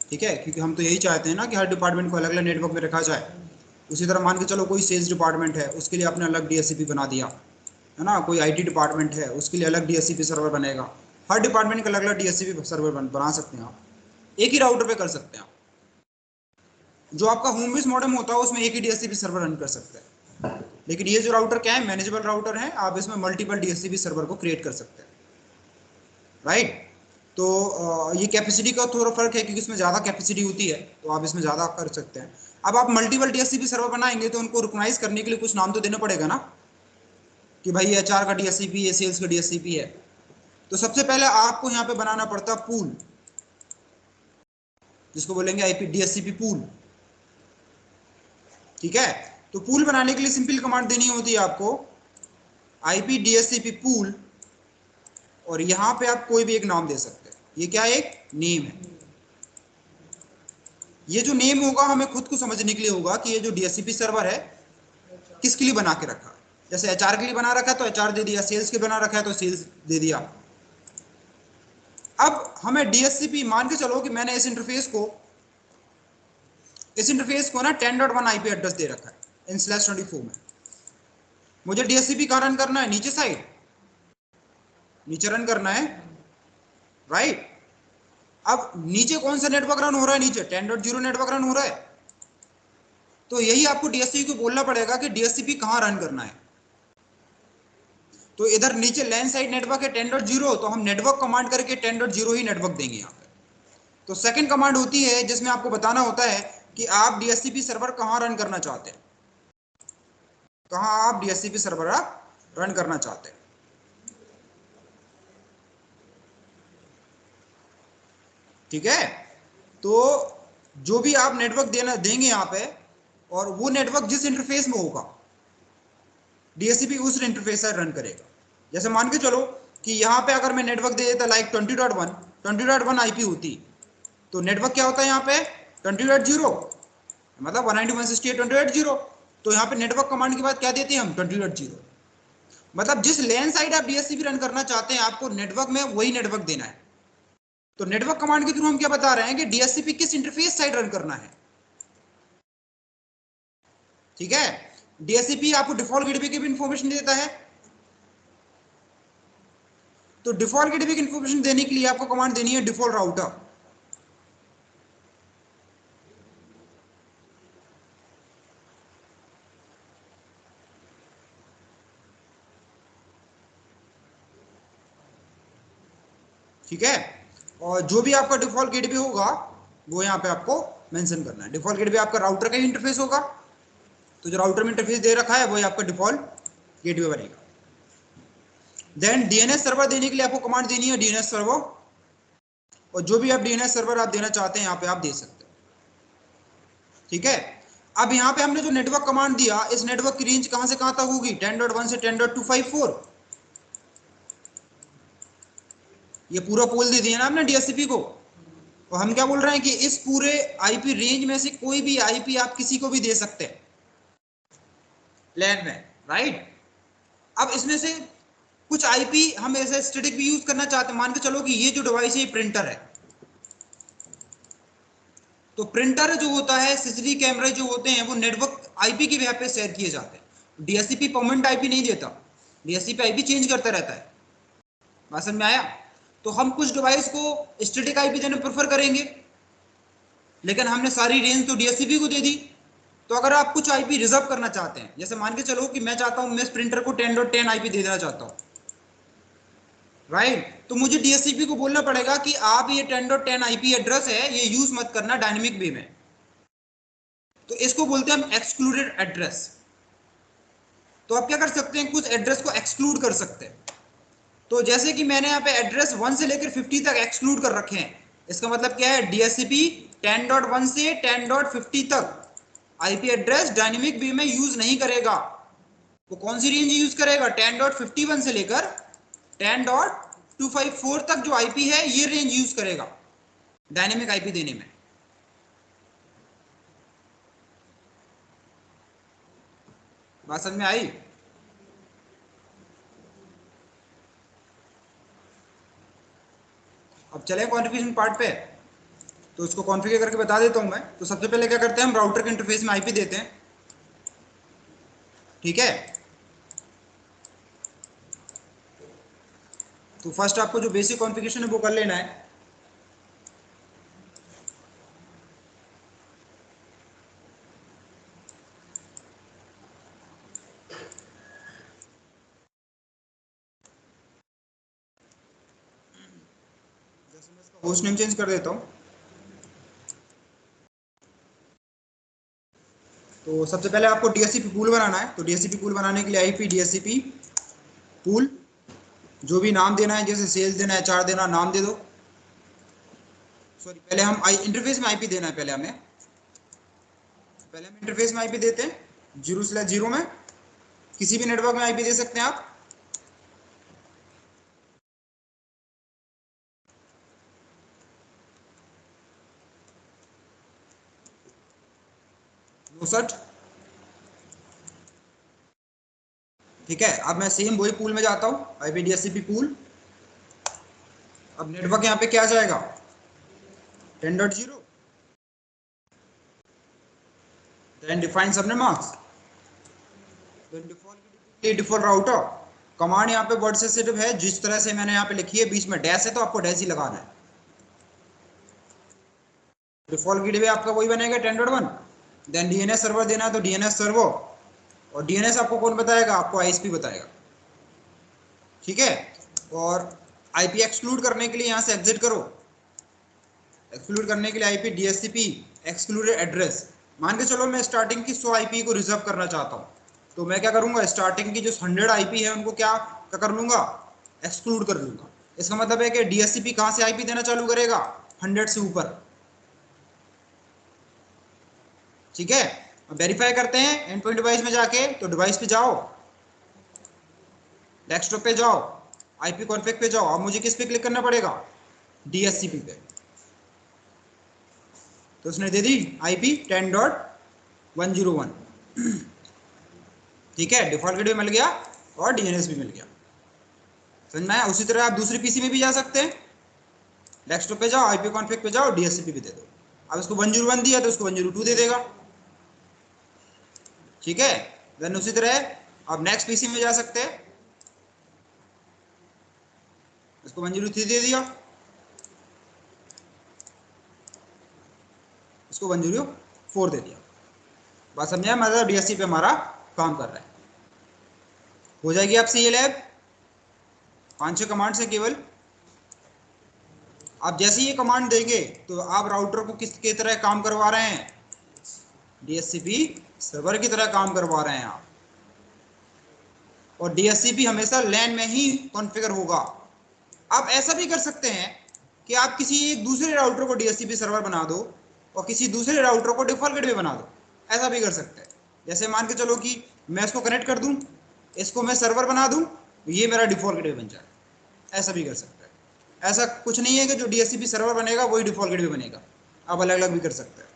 ठीक है, क्योंकि हम तो यही चाहते हैं ना कि हर डिपार्टमेंट को अलग अलग नेटवर्क में रखा जाए। उसी तरह मान के चलो कोई सेल्स डिपार्टमेंट है, उसके लिए आपने अलग डीएससीपी बना दिया, है ना। कोई आईटी डिपार्टमेंट है, उसके लिए अलग डीएससीपी सर्वर बनेगा। हर डिपार्टमेंट का अलग अलग डीएससीपी सर्वर बना सकते हैं आप, एक ही राउटर पे कर सकते हैं आप। जो आपका होम बेस मॉडेम होता है उसमें एक ही डीएससीपी सर्वर रन कर सकते हैं, लेकिन ये जो राउटर क्या है, मैनेजेबल राउटर है, आप इसमें मल्टीपल डीएससीपी सर्वर को क्रिएट कर सकते हैं, राइट। तो ये कैपेसिटी का थोड़ा फर्क है, क्योंकि इसमें ज़्यादा कैपेसिटी होती है, तो आप इसमें ज़्यादा कर सकते हैं। अब आप मल्टीपल डीएससीपी सर्वर बनाएंगे तो उनको रिकॉग्नाइज करने के लिए कुछ नाम तो देना पड़ेगा ना, कि भाई एचआर का डीएससीपी है, सेल्स का डीएससीपी है। तो सबसे पहले आपको यहाँ पे बनाना पड़ता है पूल, जिसको बोलेंगे आईपी डीएससीपी पूल, ठीक है। तो पूल बनाने के लिए सिंपल कमांड देनी होती है आपको, आईपी डीएससीपी पूल, और यहाँ पे आप कोई भी एक नाम दे सकते हैं। ये क्या है? एक नेम है। ये जो नेम होगा हमें खुद को समझने के लिए होगा कि ये जो डीएससीपी सर्वर है किसके लिए बना के रखा है। जैसे एचआर के लिए बना रखा है तो एचआर दे दिया, सेल्स के बना रखा है तो सेल्स दे दिया। अब हमें डीएससीपी मान के चलो कि मैंने इस इंटरफेस को ना 10.1 आईपी एड्रेस दे रखा है इन/24 में। मुझे डीएससीपी का रन करना है नीचे साइड, नीचे रन करना है, राइट। अब नीचे कौन सा नेटवर्क रन हो रहा है? नीचे 10.0 नेटवर्क रन हो रहा है। तो यही आपको डीएससीपी को बोलना पड़ेगा कि डीएससीपी कहां रन करना है। तो इधर नीचे लैन साइड नेटवर्क है 10.0, तो हम नेटवर्क कमांड करके 10.0 ही नेटवर्क देंगे यहाँ पे। तो सेकंड कमांड होती है जिसमें आपको बताना होता है कि आप डीएससीपी सर्वर कहां रन करना चाहते हैं, कहां आप डीएससीपी सर्वर आप रन करना चाहते हैं। ठीक है, तो जो भी आप नेटवर्क देंगे यहाँ पे, और वो नेटवर्क जिस इंटरफेस में होगा डीएससीपी उस इंटरफेस से रन करेगा। जैसे मान के चलो कि यहाँ पे अगर मैं नेटवर्क दे देता लाइक 20.1 आईपी होती, तो नेटवर्क क्या होता है यहाँ पे 20.0, मतलब 192.168.20.0। तो यहाँ पे नेटवर्क कमांड के बाद क्या देते हैं हम 20.0। मतलब जिस लैन साइड आप डीएससीपी रन करना चाहते हैं आपको नेटवर्क में वही नेटवर्क देना है। तो नेटवर्क कमांड के थ्रू हम क्या बता रहे हैं कि डीएससीपी किस इंटरफेस साइड रन करना है। ठीक है, डीएससीपी आपको डिफॉल्ट गेटवे की भी इंफॉर्मेशन देता है। तो डिफॉल्ट गेटवे की इंफॉर्मेशन देने के लिए आपको कमांड देनी है डिफॉल्ट राउटर। ठीक है, और जो भी आपका डिफॉल्ट गेटवे होगा वो यहाँ पे आपको मेंशन करना है। डिफॉल्ट गेटवे आपका राउटर का ही इंटरफेस होगा, तो जो राउटर में इंटरफेस दे रखा है वही आपका डिफॉल्ट गेटवे बनेगा। देन डीएनएस सर्वर देने के लिए आपको कमांड देनी है डीएनएस सर्वर, और जो भी आप डीएनएस सर्वर आप देना चाहते हैं यहाँ पे आप दे सकते हैं। ठीक है, अब यहाँ पे हमने जो नेटवर्क कमांड दिया, इस नेटवर्क की रेंज कहां से कहां तक होगी 10.1 से 10.254। ये पूरा पोल दे दिया ना हमने डीएससीपी को, और हम क्या बोल रहे हैं कि इस पूरे आईपी रेंज में से कोई भी आईपी आप किसी को भी दे सकते हैं लैन में, राइट। अब इसमें से कुछ आईपी हम ऐसे स्टैटिक भी यूज करना चाहते हैं। मान के चलो कि ये जो डिवाइस है ये प्रिंटर है, तो प्रिंटर जो होता है, सीसीटीवी कैमरे जो होते हैं वो नेटवर्क आईपी की वजह पे शेयर किए जाते हैं। डीएससीपी परमानेंट आईपी नहीं देता, डीएससीपी आईपी चेंज करता रहता है। बात समझ में आया? तो हम कुछ डिवाइस को स्टैटिक आईपी देने प्रेफर करेंगे, लेकिन हमने सारी रेंज तो डीएससीपी को दे दी। तो अगर आप कुछ आईपी रिजर्व करना चाहते हैं, जैसे मान के चलो कि मैं चाहता हूं मैं इस प्रिंटर को 10.10 आईपी दे देना चाहता हूं, राइट। तो मुझे डीएससीपी को बोलना पड़ेगा कि आप ये 10.10 आईपी एड्रेस है ये यूज मत करना डायनेमिक वे में। तो इसको बोलते हैं हम एक्सक्लूडेड एड्रेस। तो आप क्या कर सकते हैं, कुछ एड्रेस को एक्सक्लूड कर सकते हैं। तो जैसे कि मैंने यहाँ पे एड्रेस 1 से लेकर 50 तक एक्सक्लूड कर रखे हैं। इसका मतलब क्या है, डीएससीपी 10.1 से 10.50 तक आईपी एड्रेस डायनेमिक वे में यूज नहीं करेगा। वो कौन सी रेंज यूज करेगा, 10.51 से लेकर 10.254 तक जो आईपी है ये रेंज यूज करेगा डायनेमिक आईपी देने में। बात समझ में आई? अब चले कॉन्फ़िगरेशन पार्ट पे, तो इसको कॉन्फ़िगर करके बता देता हूं मैं। तो सबसे पहले क्या करते हैं, हम राउटर के इंटरफेस में आईपी देते हैं। ठीक है, तो फर्स्ट आपको जो बेसिक कॉन्फ़िगरेशन है वो कर लेना है। होस्ट नेम चेंज कर देता हूं। तो सबसे पहले आपको डीएससीपी पूल बनाना है। तो डीएससीपी पूल बनाने के लिए आईपी डीएससीपी पूल, जो भी नाम देना है, जैसे सेल्स देना है, चार देना, नाम दे दो। सॉरी, पहले हम इंटरफेस में आईपी देना है। पहले हम इंटरफेस में आईपी देते हैं 0/0 में। किसी भी नेटवर्क में आईपी दे सकते हैं आप। नो। ठीक है, अब मैं सेम वही पूल में जाता हूँ, आईपी डीएससीपी पूल। अब नेटवर्क यहाँ पे क्या जाएगा 10.0, then define subnet mask, then default router, command यहाँ पे वर्ड सेंसिटिव है, जिस तरह से मैंने यहाँ पे लिखी है, बीच में डैश है तो आपको डैश ही लगाना है। डिफॉल्ट गेटवे आपका वही बनेगा 10.1। देन डीएनएस सर्वर देना है तो डीएनएस सर्वर, और डीएनएस आपको कौन बताएगा, आपको आईएसपी बताएगा। ठीक है, और आईपी एक्सक्लूड करने के लिए यहाँ से एग्जिट करो। एक्सक्लूड करने के लिए आईपी डीएचसीपी एक्सक्लूडेड एड्रेस। मान के चलो मैं स्टार्टिंग की 100 आईपी को रिजर्व करना चाहता हूँ, तो मैं क्या करूंगा, स्टार्टिंग की जो 100 आईपी है उनको क्या कर लूंगा, एक्सक्लूड कर लूंगा। इसका मतलब है कि डीएचसीपी कहाँ से आईपी देना चालू करेगा, 100 से ऊपर। ठीक है, वेरीफाई करते हैं एंड पॉइंट डिवाइस में जाके, तो डिवाइस पे जाओ, डेस्कटॉप पे जाओ, आईपी कॉन्फ़िग पे जाओ। अब मुझे किस पे क्लिक करना पड़ेगा, डीएचसीपी पे। तो उसने दे दी आईपी 10.101। ठीक है, डिफॉल्ट गेटवे मिल गया और डीएनएस भी मिल गया। समझ में आया। उसी तरह आप दूसरी पीसी में भी जा सकते हैं, डेस्कटॉप पे जाओ, आईपी कॉन्फ़िग पे जाओ, डीएचसीपी भी दे दो। अब इसको 101 दिया तो उसको 102 दे देगा। ठीक है, देन उसी तरह आप नेक्स्ट पीसी में जा सकते हैं, इसको 103 दे दिया, इसको 104 दे दिया। बात समझाया, मतलब डीएससी पे हमारा काम कर रहा है। हो जाएगी आपसे ये लैब, 5-6 कमांड से केवल। आप जैसे ये कमांड देंगे तो आप राउटर को किसकी तरह काम करवा रहे हैं, डीएचसीपी सर्वर की तरह काम करवा रहे हैं आप। और डीएचसीपी हमेशा लैन में ही कॉन्फ़िगर होगा। आप ऐसा भी कर सकते हैं कि आप किसी एक दूसरे राउटर को डीएचसीपी सर्वर बना दो और किसी दूसरे राउटर को डिफॉल्ट गेटवे बना दो, ऐसा भी कर सकते हैं। जैसे मान के चलो कि मैं इसको कनेक्ट कर दूं, इसको मैं सर्वर बना दूं, ये मेरा डिफॉल्ट गेटवे बन जाए, ऐसा भी कर सकते हैं। ऐसा कुछ नहीं है कि जो डीएचसीपी सर्वर बनेगा वही डिफॉल्ट गेटवे बनेगा, आप अलग अलग भी कर सकते हैं।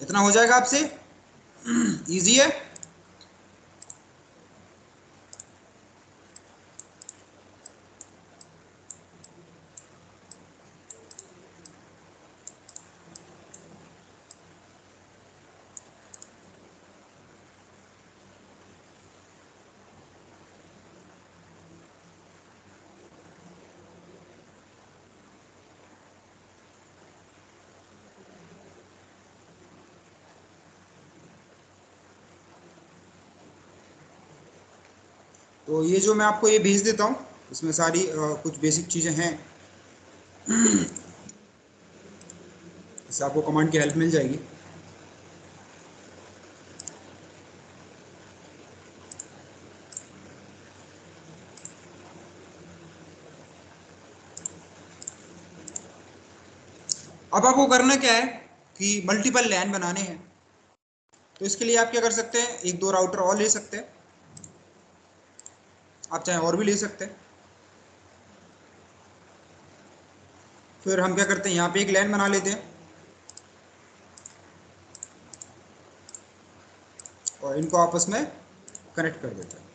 इतना हो जाएगा आपसे, ईजी है। तो ये जो मैं आपको ये भेज देता हूँ, इसमें सारी कुछ बेसिक चीज़ें हैं, इससे आपको कमांड की हेल्प मिल जाएगी। अब आपको करना क्या है कि मल्टीपल लैन बनाने हैं। तो इसके लिए आप क्या कर सकते हैं, 1-2 राउटर और ले सकते हैं, आप चाहे और भी ले सकते हैं। फिर हम क्या करते हैं, यहाँ पे एक लैन बना लेते हैं और इनको आपस में कनेक्ट कर देते हैं।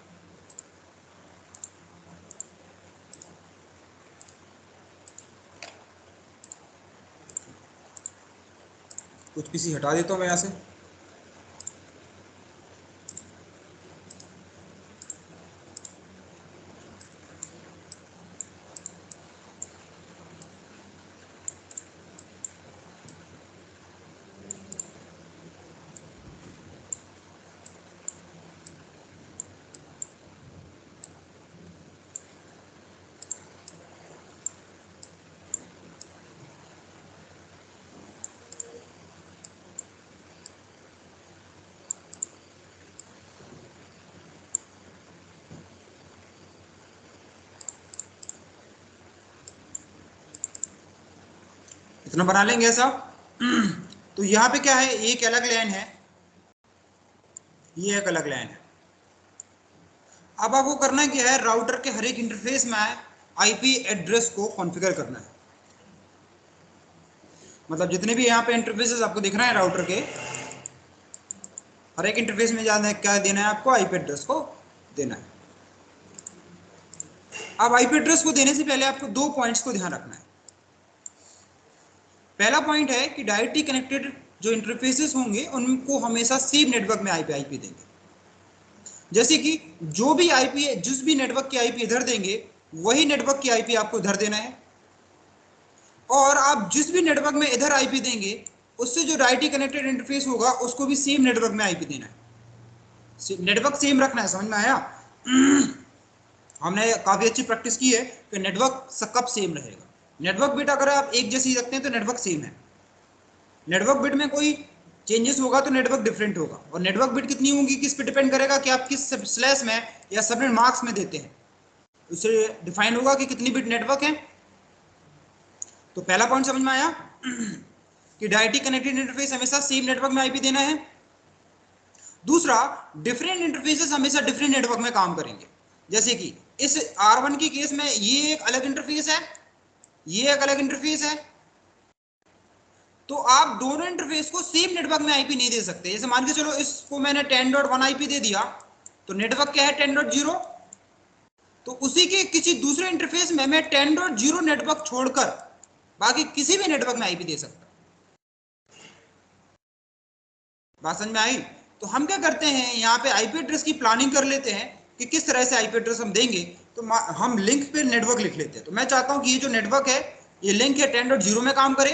कुछ पीसी हटा देता हूँ मैं यहाँ से। इतना बना लेंगे ऐसा। तो यहाँ पे क्या है, एक अलग लैन है, ये एक अलग लैन है। अब आपको करना क्या है, राउटर के हर एक इंटरफेस में आईपी एड्रेस को कॉन्फ़िगर करना है। मतलब जितने भी यहाँ पे इंटरफेसेस आपको दिख रहे हैं राउटर के, हर एक इंटरफेस में जाना है, क्या देना है आपको, आईपी एड्रेस को देना है। अब आईपी एड्रेस को देने से पहले आपको 2 पॉइंट्स को ध्यान रखना है। पहला पॉइंट है कि डायरेक्टली कनेक्टेड जो इंटरफेसेस होंगे उनको हमेशा सेम नेटवर्क में आईपी देंगे। जैसे कि जो भी आईपी है, जिस भी नेटवर्क की आईपी इधर देंगे वही नेटवर्क की आईपी आपको इधर देना है, और आप जिस भी नेटवर्क में इधर आईपी देंगे उससे जो डायरेक्टली कनेक्टेड इंटरफेस होगा उसको भी सेम नेटवर्क में आईपी देना है, नेटवर्क सेम रखना है। समझ में आया? हमने काफी अच्छी प्रैक्टिस की है कि नेटवर्क कब सेम रहेगा। नेटवर्क बिट अगर आप एक जैसी रखते हैं तो नेटवर्क सेम है, नेटवर्क बिट में कोई चेंजेस होगा तो नेटवर्क डिफरेंट होगा। और नेटवर्क बिट कितनी होगी किस पे डिपेंड करेगा कि आप किस स्लैश में या सबनेट मार्क्स में देते हैं, उससे डिफाइन होगा कि कितनी बिट नेटवर्क है। तो पहला पॉइंट समझ में आया कि डायरेक्टली कनेक्टेड इंटरफेस हमेशा सेम नेटवर्क में आईपी देना है। दूसरा, डिफरेंट इंटरफेसेस हमेशा डिफरेंट नेटवर्क में काम करेंगे। जैसे कि इस R1 की केस में ये एक अलग इंटरफेस है, ये एक अलग इंटरफेस है, तो आप दोनों इंटरफेस को सेम नेटवर्क में आईपी नहीं दे सकते। जैसे मान के चलो इसको मैंने 10.1 आईपी दे दिया, तो नेटवर्क क्या है 10.0, तो उसी के किसी दूसरे इंटरफेस में मैं 10.0 नेटवर्क छोड़कर बाकी किसी भी नेटवर्क में आईपी दे सकता। बात समझ में आई? तो हम क्या करते हैं यहाँ पे आईपी एड्रेस की प्लानिंग कर लेते हैं कि किस तरह से आईपी एड्रेस हम देंगे। तो हम लिंक पे नेटवर्क लिख लेते हैं। तो मैं चाहता हूं कि ये जो नेटवर्क है ये लिंक है 10.0 में काम करे,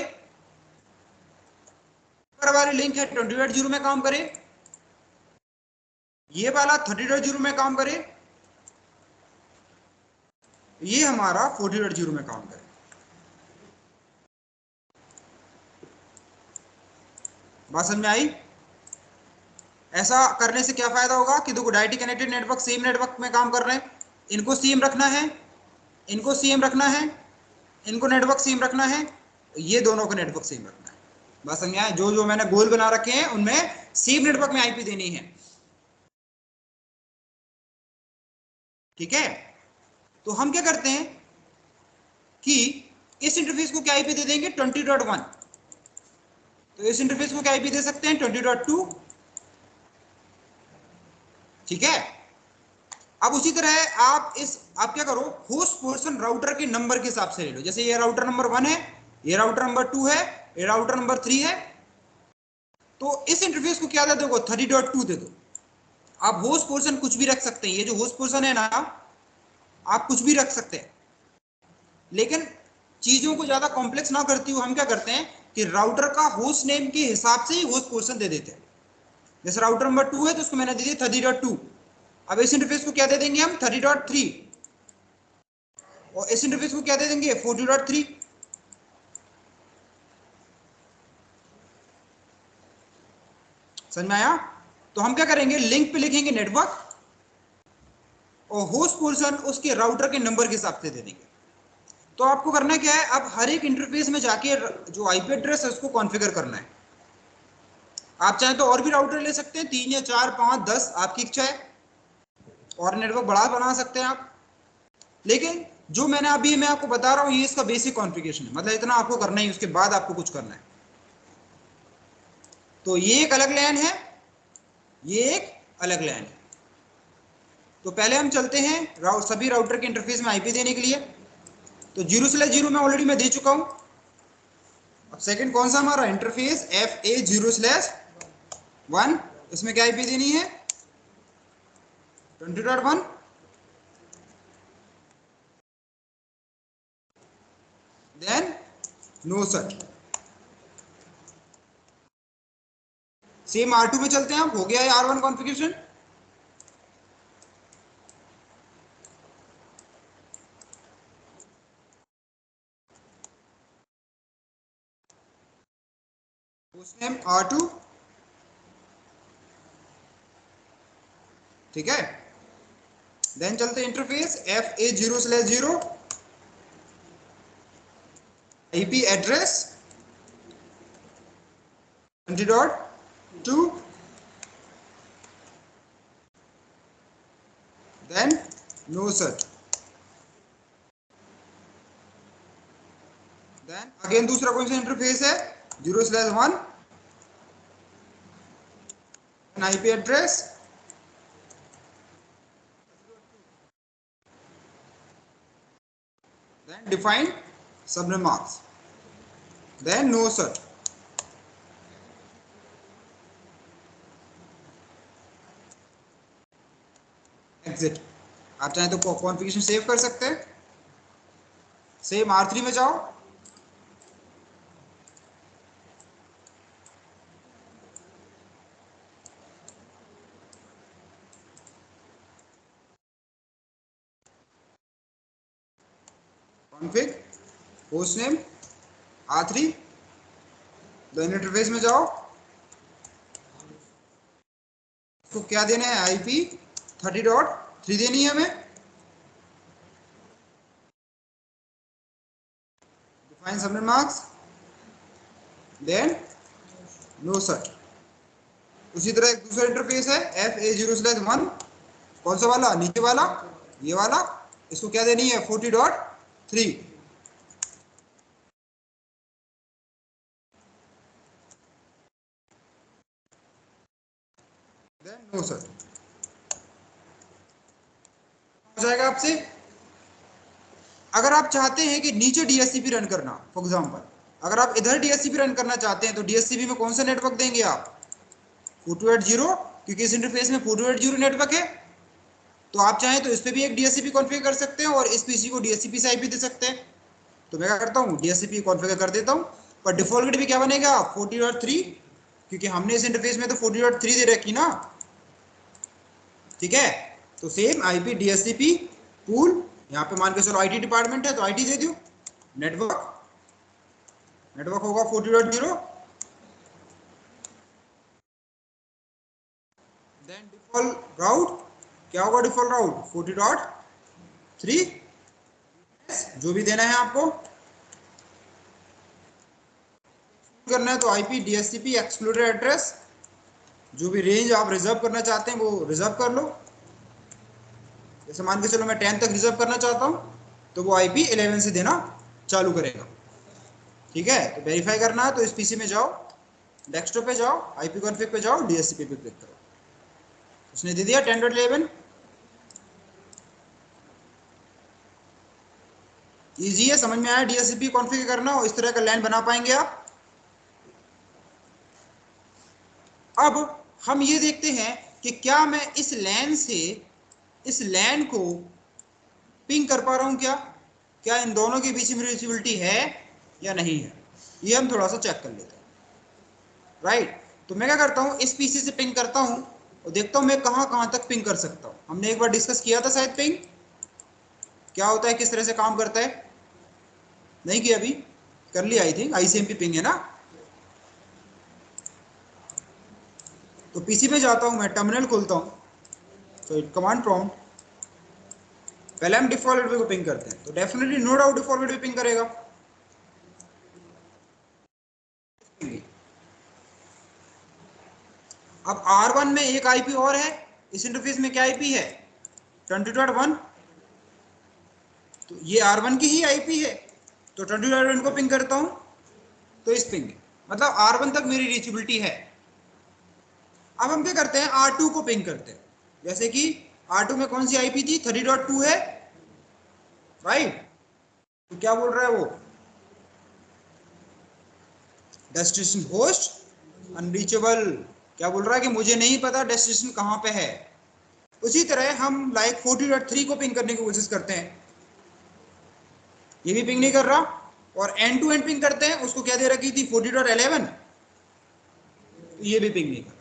ऊपर वाली लिंक है 20.0 में काम करे, ये वाला 30.0 में काम करे, ये हमारा 40.0 में काम करे। बात समझ में आई? ऐसा करने से क्या फायदा होगा कि देखो directly connected network same network में काम कर रहे हैं, इनको सेम रखना है, इनको सेम रखना है, इनको नेटवर्क सेम रखना है, ये दोनों को नेटवर्क सेम रखना है। बात समझ आए? जो जो मैंने गोल बना रखे हैं उनमें सेम नेटवर्क में आईपी देनी है। ठीक है? तो हम क्या करते हैं कि इस इंटरफेस को क्या आईपी दे देंगे 20.1, तो इस इंटरफेस को क्या आईपी दे सकते हैं 20.2। ठीक है? अब उसी तरह आप क्या करो, होस्ट पोर्शन राउटर के नंबर के हिसाब से ले लो। जैसे ये राउटर नंबर 1 है, ये राउटर नंबर 2 है, ये राउटर नंबर 3 है, तो इस इंटरफेस को क्या दे दो 30.2 दे दो। आप होस्ट पोर्शन कुछ भी रख सकते हैं, ये जो होस्ट पोर्शन है ना आप कुछ भी रख सकते हैं, लेकिन चीजों को ज्यादा कॉम्प्लेक्स ना करती हुए हम क्या करते हैं कि राउटर का होस्ट नेम के हिसाब से ही होस्ट पोर्शन दे देते हैं। जैसे राउटर नंबर 2 है तो उसको मैंने दे दिया 30.2। अब इस इंटरफेस को क्या दे देंगे हम 30.3, और इस इंटरफेस को क्या दे देंगे 40.3। समझ में आया? तो हम क्या करेंगे, लिंक पे लिखेंगे नेटवर्क और होस्ट पोर्शन उसके राउटर के नंबर के हिसाब से दे देंगे। तो आपको करना क्या है, अब हर एक इंटरफेस में जाके जो आईपी एड्रेस है उसको कॉन्फ़िगर करना है। आप चाहें तो और भी राउटर ले सकते हैं, 3 या 4 5 10 आपकी इच्छा है, और नेटवर्क बड़ा बना सकते हैं आप। लेकिन जो मैंने अभी मैं आपको बता रहा हूं ये इसका बेसिक कॉन्फ़िगरेशन है, मतलब इतना आपको करना ही, उसके बाद आपको कुछ करना है। तो ये एक अलग लैन है, ये एक अलग लैन है। तो पहले हम चलते हैं सभी राउटर के इंटरफेस में आईपी देने के लिए। तो 0/0 में ऑलरेडी मैं दे चुका हूं। अब सेकंड कौन सा हमारा इंटरफेस FA0/1, इसमें क्या आईपी देनी है 20.1, देन नो सच। सेम R2 में चलते हैं, आप हो गया है R1 configuration. Host name R2, ठीक है। देन चलते हैं interface FA0/0, IP address 20.2, then no such. Then again दूसरा कौन सा इंटरफेस है 0/1, IP address, then define subnet marks, then no such। Exit. आप चाहें तो कॉन्फ़िगरेशन सेव कर सकते हैं। सेम R3 में जाओ, config, host name R3, then interface में जाओ, तो क्या देना है, IP 30.3 देनी है हमें। Define subnet marks, then no such. उसी तरह एक दूसरा इंटरफेस है FA0/1, कौन सा वाला, नीचे वाला, ये वाला। इसको क्या देनी है, 40.3, देन नो सच। हो जाएगा आपसे। अगर आप चाहते हैं कि नीचे DHCP रन करना, फॉर एग्जाम्पल अगर आप इधर DHCP रन करना चाहते हैं तो DHCP में कौन सा नेटवर्क देंगे आप, 4280, क्योंकि इस इंटरफेस में 4280 नेटवर्क है। तो आप चाहें तो इस पर भी एक DHCP कॉन्फ़िगर कर सकते हैं और इस पीसी को DHCP से IP दे सकते हैं। तो मैं क्या करता हूँ, DHCP कॉन्फ़िगर कर देता हूँ, पर डिफॉल्ट भी क्या बनेगा, 40.3, क्योंकि हमने इस इंटरफेस में तो 40.3 दे रखी ना। ठीक है, तो सेम IP DHCP पूल, यहाँ पे मान के चलो IT डिपार्टमेंट है तो IT दे दो, नेटवर्क होगा 40.0, देन डिफॉल्ट राउट, क्या होगा डिफॉल्ट राउट, 40.3, जो भी देना है आपको करना है तो IP DHCP एक्सक्लूडेड एड्रेस, जो भी रेंज आप रिजर्व करना चाहते हैं वो रिजर्व कर लो। जैसे मान के चलो मैं 10 तक रिजर्व करना चाहता हूँ तो वो IP 11 से देना चालू करेगा। ठीक है, तो वेरीफाई करना है तो इस पीसी में जाओ, डेस्कटॉप पे जाओ, IP कॉन्फ़िग पे जाओ, DHCP पे क्लिक करो, उसने दे दिया 10.11। ईजी है, समझ में आया DHCP कॉन्फ़िगर करना, और इस तरह का लैन बना पाएंगे आप। अब हम ये देखते हैं कि क्या मैं इस लैन से इस लैन को पिंग कर पा रहा हूं, क्या इन दोनों के बीच में रीचेबिलिटी है या नहीं है, ये हम थोड़ा सा चेक कर लेते हैं। राइट, तो मैं क्या करता हूं, इस पीसी से पिंग करता हूं और देखता हूं मैं कहां कहां तक पिंग कर सकता हूं। हमने एक बार डिस्कस किया था शायद पिंग क्या होता है, किस तरह से काम करता है, नहीं किया अभी, कर लिया आई थिंक, ICMP पिंग है ना। तो पीसी में जाता हूं मैं, टर्मिनल खोलता हूं, तो कमांड प्रॉम्प्ट, पहले हम डिफॉल्ट गेटवे को पिंग करते हैं, तो definitely no doubt default gateway ping करेगा। अब R1 में एक IP और है, इस इंटरफेस में क्या IP है, 20.1, तो ये R1 की ही IP है, तो 20.1 को पिंग करता हूं तो इस पिंग, मतलब R1 तक मेरी रीचेबिलिटी है। अब हम क्या करते हैं, R2 को पिंग करते हैं, जैसे कि R2 में कौन सी IP थी, 30.2 है, राइट। तो क्या बोल रहा है वो, डेस्टिनेशन होस्ट अनरीचेबल, क्या बोल रहा है कि मुझे नहीं पता डेस्टिनेशन कहां पे है। उसी तरह हम लाइक 40.3 को पिंग करने की कोशिश करते हैं, ये भी पिंग नहीं कर रहा, और एंड टू एंड पिंग करते हैं, उसको क्या दे रखी थी, 40.11, ये भी पिंग नहीं कर रहा।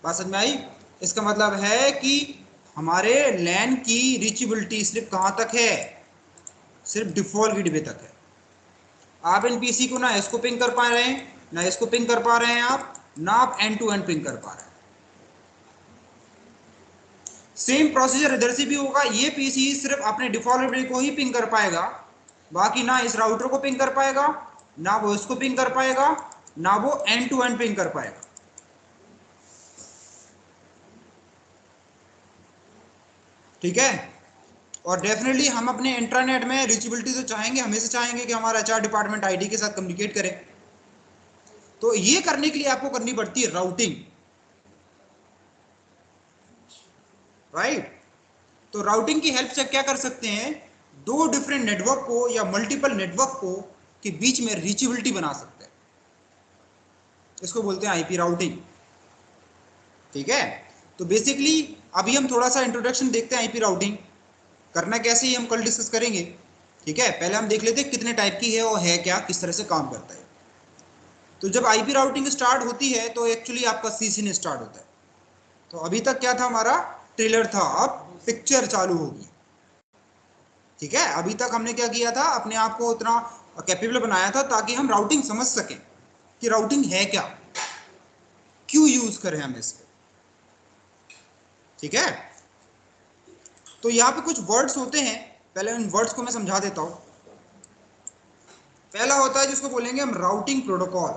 बात समझ में आई, इसका मतलब है कि हमारे लैन की रीचेबिलिटी सिर्फ कहां तक है, सिर्फ डिफॉल्ट गेटवे तक है। आप इन पीसी को ना इसको पिंग कर पा रहे हैं, ना इसको पिंग कर पा रहे हैं आप, ना आप एंड टू एंड पिंग कर पा रहे हैं। सेम प्रोसीजर इधर से भी होगा, ये पीसी सिर्फ अपने डिफॉल्ट गेटवे को ही पिंग कर पाएगा, बाकी ना इस राउटर को पिंग कर पाएगा, ना वो इसको पिंग कर पाएगा, ना वो एंड टू एंड पिंग कर पाएगा। ठीक है, और डेफिनेटली हम अपने इंटरनेट में रीचेबिलिटी तो चाहेंगे, हमेशा चाहेंगे कि हमारा HR डिपार्टमेंट आईडी के साथ कम्युनिकेट करे। तो ये करने के लिए आपको करनी पड़ती है राउटिंग, राइट। तो राउटिंग की हेल्प से क्या कर सकते हैं, दो डिफरेंट नेटवर्क को या मल्टीपल नेटवर्क को के बीच में रीचेबिलिटी बना सकते हैं, इसको बोलते हैं IP राउटिंग। ठीक है, तो बेसिकली अभी हम थोड़ा सा इंट्रोडक्शन देखते हैं आईपी राउटिंग करना कैसे, ही हम कल डिस्कस करेंगे। ठीक है, पहले हम देख लेते हैं कितने टाइप की है और है क्या, किस तरह से काम करता है। तो जब आईपी राउटिंग स्टार्ट होती है तो एक्चुअली आपका सीसीएन स्टार्ट होता है। तो अभी तक क्या था, हमारा ट्रेलर था, अब पिक्चर चालू होगी। ठीक है, अभी तक हमने क्या किया था, अपने आप को उतना कैपेबल बनाया था ताकि हम राउटिंग समझ सकें कि राउटिंग है क्या, क्यों यूज करें हम इसको। ठीक है, तो यहाँ पे कुछ वर्ड्स होते हैं, पहले उन वर्ड्स को मैं समझा देता हूं। पहला होता है जिसको बोलेंगे हम राउटिंग प्रोटोकॉल।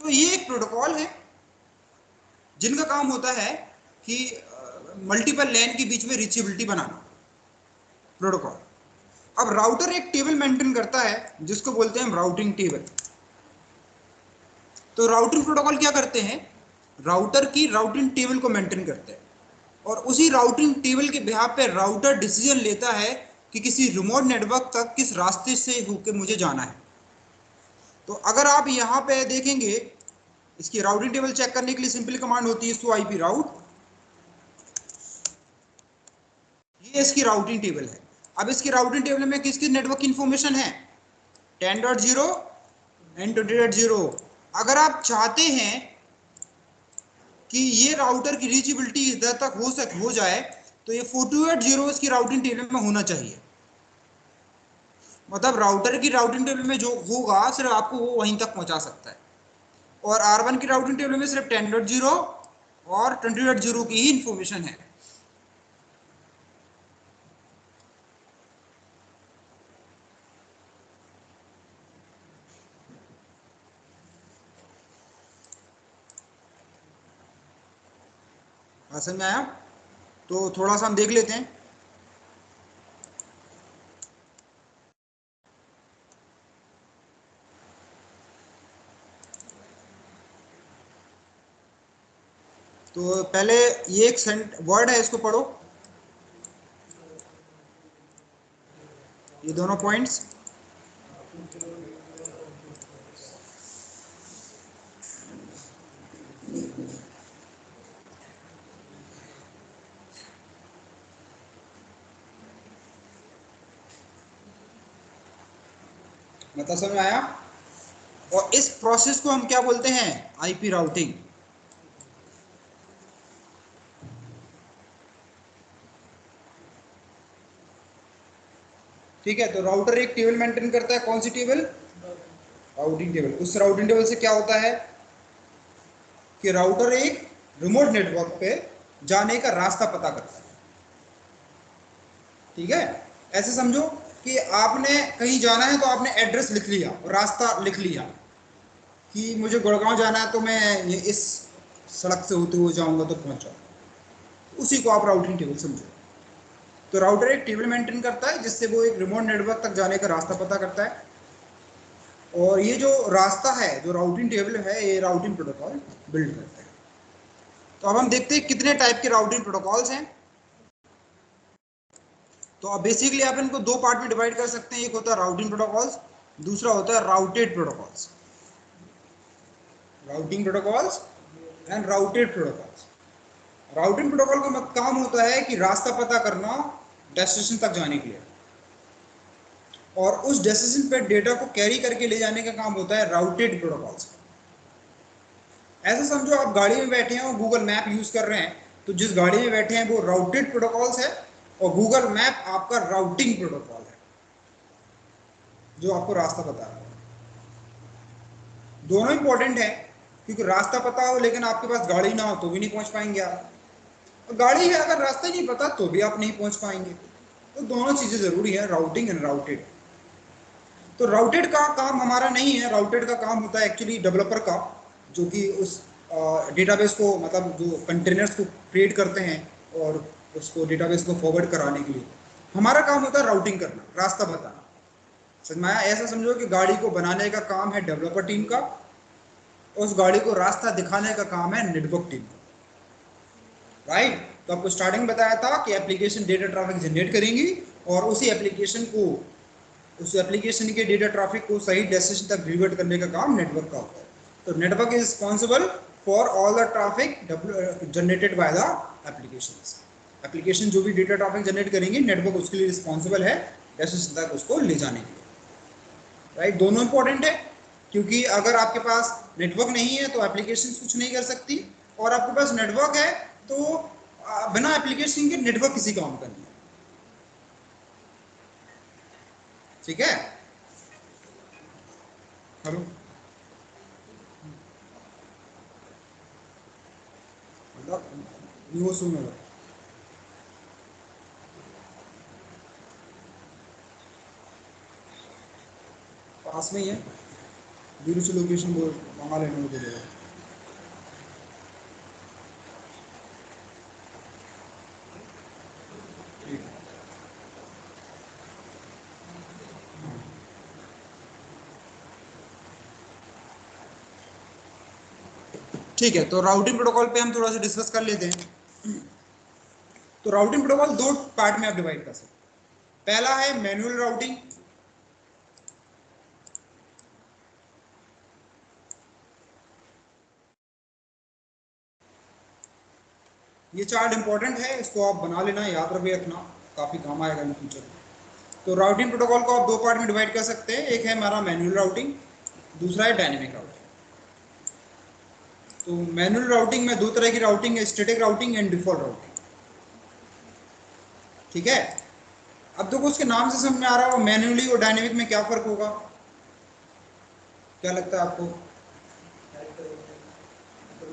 तो ये एक प्रोटोकॉल है जिनका काम होता है कि मल्टीपल लैन के बीच में रीचेबिलिटी बनाना, प्रोटोकॉल। अब राउटर एक टेबल मेंटेन करता है जिसको बोलते हैं हम राउटिंग टेबल। तो राउटिंग प्रोटोकॉल क्या करते हैं, राउटर की राउटिंग टेबल को मेंटेन करते हैं, और उसी राउटिंग टेबल के बिहाफ पे राउटर डिसीजन लेता है कि किसी रिमोट नेटवर्क तक किस रास्ते से होकर मुझे जाना है। तो अगर आप यहाँ पे देखेंगे, इसकी राउटिंग टेबल चेक करने के लिए सिंपल कमांड होती है सो आईपी राउट। ये इसकी राउटिंग टेबल है। अब इसकी राउटिंग टेबल में किस किस नेटवर्क की इंफॉर्मेशन है, 10.0 एंड 20.0। अगर आप चाहते हैं कि ये राउटर की रीचेबिलिटी इधर तक हो जाए तो ये 428.0 इसकी राउटिंग टेबल में होना चाहिए। मतलब राउटर की राउटिंग टेबल में जो होगा सिर्फ आपको वो वहीं तक पहुंचा सकता है, और R1 की राउटिंग टेबल में सिर्फ 10.0 और 20.0 की ही इंफॉर्मेशन है। समझ में आया? तो थोड़ा सा हम देख लेते हैं। तो पहले ये एक वर्ड है, इसको पढ़ो, ये दोनों पॉइंट्स। मतलब समझ में आया? और इस प्रोसेस को हम क्या बोलते हैं, आईपी राउटिंग। ठीक है, तो राउटर एक टेबल मेंटेन करता है, कौन सी टेबल, राउटिंग टेबल। उस राउटिंग टेबल से क्या होता है कि राउटर एक रिमोट नेटवर्क पे जाने का रास्ता पता करता है। ठीक है, ऐसे समझो कि आपने कहीं जाना है तो आपने एड्रेस लिख लिया और रास्ता लिख लिया कि मुझे गुड़गांव जाना है, तो मैं ये इस सड़क से होते हुए जाऊंगा तो पहुंच जाऊंगा, उसी को आप राउटिंग टेबल समझो। तो राउटर एक टेबल मेंटेन करता है जिससे वो एक रिमोट नेटवर्क तक जाने का रास्ता पता करता है, और ये जो रास्ता है, जो राउटिंग टेबल है, ये राउटिंग प्रोटोकॉल बिल्ड करता है। तो अब हम देखते हैं कितने टाइप के राउटिंग प्रोटोकॉल्स हैं। तो अब बेसिकली आप इनको दो पार्ट में डिवाइड कर सकते हैं, एक होता है राउटिंग प्रोटोकॉल्स, दूसरा होता है routed protocols. Routing protocols and routed protocols. Routing protocol का काम होता है कि रास्ता पता करना डेस्टिनेशन तक जाने के लिए, और उस डेस्टिनेशन पे डेटा को कैरी करके ले जाने का काम होता है राउटेड प्रोटोकॉल्स। ऐसा समझो आप गाड़ी में बैठे हैं और गूगल मैप यूज कर रहे हैं, तो जिस गाड़ी में बैठे हैं वो राउटेड प्रोटोकॉल्स है, और गूगल मैप आपका राउटिंग प्रोटोकॉल है जो आपको रास्ता बता रहा है। दोनों इंपॉर्टेंट है, क्योंकि रास्ता पता हो लेकिन आपके पास गाड़ी ना हो तो भी नहीं पहुंच पाएंगे आप, और गाड़ी है अगर रास्ता नहीं पता तो भी आप नहीं पहुंच पाएंगे। तो दोनों चीजें जरूरी है, राउटिंग एंड राउटेड। तो राउटेड का काम हमारा नहीं है, राउटेड का काम होता है एक्चुअली डेवलपर का, जो कि उस डेटाबेस को, मतलब जो कंटेनर्स को क्रिएट करते हैं और उसको डेटाबेस को फॉरवर्ड कराने के लिए हमारा काम होता है राउटिंग करना, रास्ता बताना। समझ में आया? ऐसा समझो कि गाड़ी को बनाने का काम है डेवलपर टीम का, उस गाड़ी को रास्ता दिखाने का काम है नेटवर्क टीम का। राइट? तो आपको स्टार्टिंग बताया था कि एप्लीकेशन डेटा ट्रैफिक जनरेट करेंगी और उसी एप्लीकेशन को उस एप्लीकेशन के डेटा ट्रैफिक को सही डेस्टिनेशन तक डिलीवर करने का काम नेटवर्क का होता है। तो network is responsible for all the traffic generated by the applications. Application जो भी डेटा ट्रैफिक जनरेट करेंगे, नेटवर्क उसके लिए रिस्पॉन्सिबल है डेस्टिनेशन तक उसको ले जाने के लिए। राइट, दोनों इंपॉर्टेंट है, क्योंकि अगर आपके पास नेटवर्क नहीं है तो एप्लीकेशन कुछ नहीं कर सकती, और आपके पास नेटवर्क है तो बिना एप्लीकेशन के नेटवर्क किसी काम का नहीं है। ठीक है, हेलो, वो सुन लो, पास में ही है, दूर से लोकेशन बोल मंगा लेने को बोलेगा। ठीक है, ठीक है, तो राउटिंग प्रोटोकॉल पे हम थोड़ा सा डिस्कस कर लेते हैं। तो राउटिंग प्रोटोकॉल दो पार्ट में आप डिवाइड कर सकते हैं। पहला है मैनुअल राउटिंग, ये चार्ट इंपॉर्टेंट है, इसको आप बना लेना, याद रखना, काफी काम आएगा इन फ्यूचर में। तो राउटिंग प्रोटोकॉल को आप दो पार्ट में डिवाइड कर सकते हैं, एक है हमारा मैनुअल राउटिंग, दूसरा है डायनेमिक राउटिंग। तो मैनुअल राउटिंग में दो तरह की राउटिंग है, static routing and default routing. ठीक है, अब देखो उसके नाम से समझ में आ रहा हो मैनुअली और डायनेमिक में क्या फर्क होगा, क्या लगता है आपको?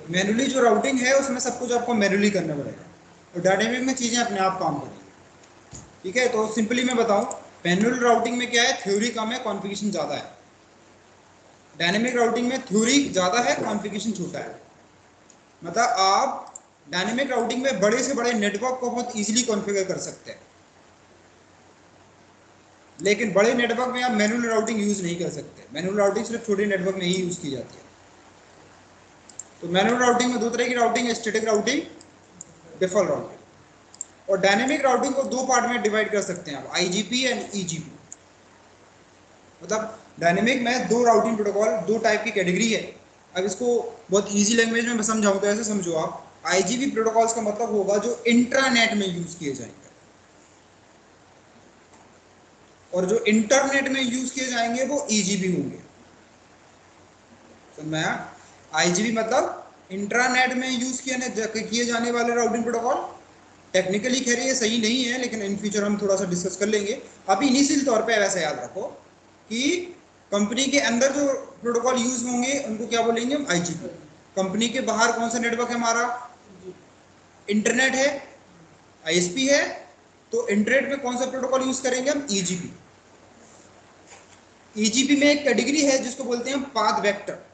मैनुअली जो राउटिंग है उसमें सब कुछ आपको मैनुअली करना पड़ेगा, और डायनेमिक में चीजें अपने आप काम करेंगी। ठीक है, तो सिंपली मैं बताऊं, मैनुअल राउटिंग में क्या है, थ्योरी कम है, कॉन्फ़िगरेशन ज्यादा है। डायनेमिक राउटिंग में थ्योरी ज्यादा है, कॉन्फ़िगरेशन छोटा है। मतलब आप डायनेमिक राउटिंग में बड़े से बड़े नेटवर्क को बहुत इजीली कॉन्फ़िगर कर सकते हैं, लेकिन बड़े नेटवर्क में आप मैनुअल राउटिंग यूज नहीं कर सकते। मैनुअल राउटिंग सिर्फ छोटे नेटवर्क में ही यूज की जाती है। तो मैनुअल राउटिंग में दो तरह की राउटिंग है, स्टैटिक राउटिंग, डिफॉल्ट राउटिंग। और डायनेमिक राउटिंग को दो पार्ट में डिवाइड कर सकते हैं आप, आईजीपी एंड ईजीपी। मतलब डायनेमिक में दो राउटिंग प्रोटोकॉल, दो टाइप की कैटेगरी है। अब इसको बहुत इजी लैंग्वेज में मैं समझाऊं तो ऐसे समझो आप, आईजीपी प्रोटोकॉल्स का मतलब होगा जो इंट्रानेट में यूज किए जाएंगे, और जो इंटरनेट में यूज किए जाएंगे वो ईजीपी होंगे। समझ में आया? आईजीपी मतलब इंट्रानेट में यूज किए जाने वाले राउटिंग प्रोटोकॉल। टेक्निकली खैर ये सही नहीं है, लेकिन इन फ्यूचर हम थोड़ा सा डिस्कस कर लेंगे। अभी इनिशियल तौर पे वैसे याद रखो कि कंपनी के अंदर जो प्रोटोकॉल यूज होंगे उनको क्या बोलेंगे हम, आईजीपी। कंपनी के बाहर कौन सा नेटवर्क है हमारा, इंटरनेट है, आईएसपी है, तो इंटरनेट में कौन सा प्रोटोकॉल यूज करेंगे हम, ईजीपी। ईजीपी में एक कैटेगरी है जिसको बोलते हैं पाथ वेक्टर।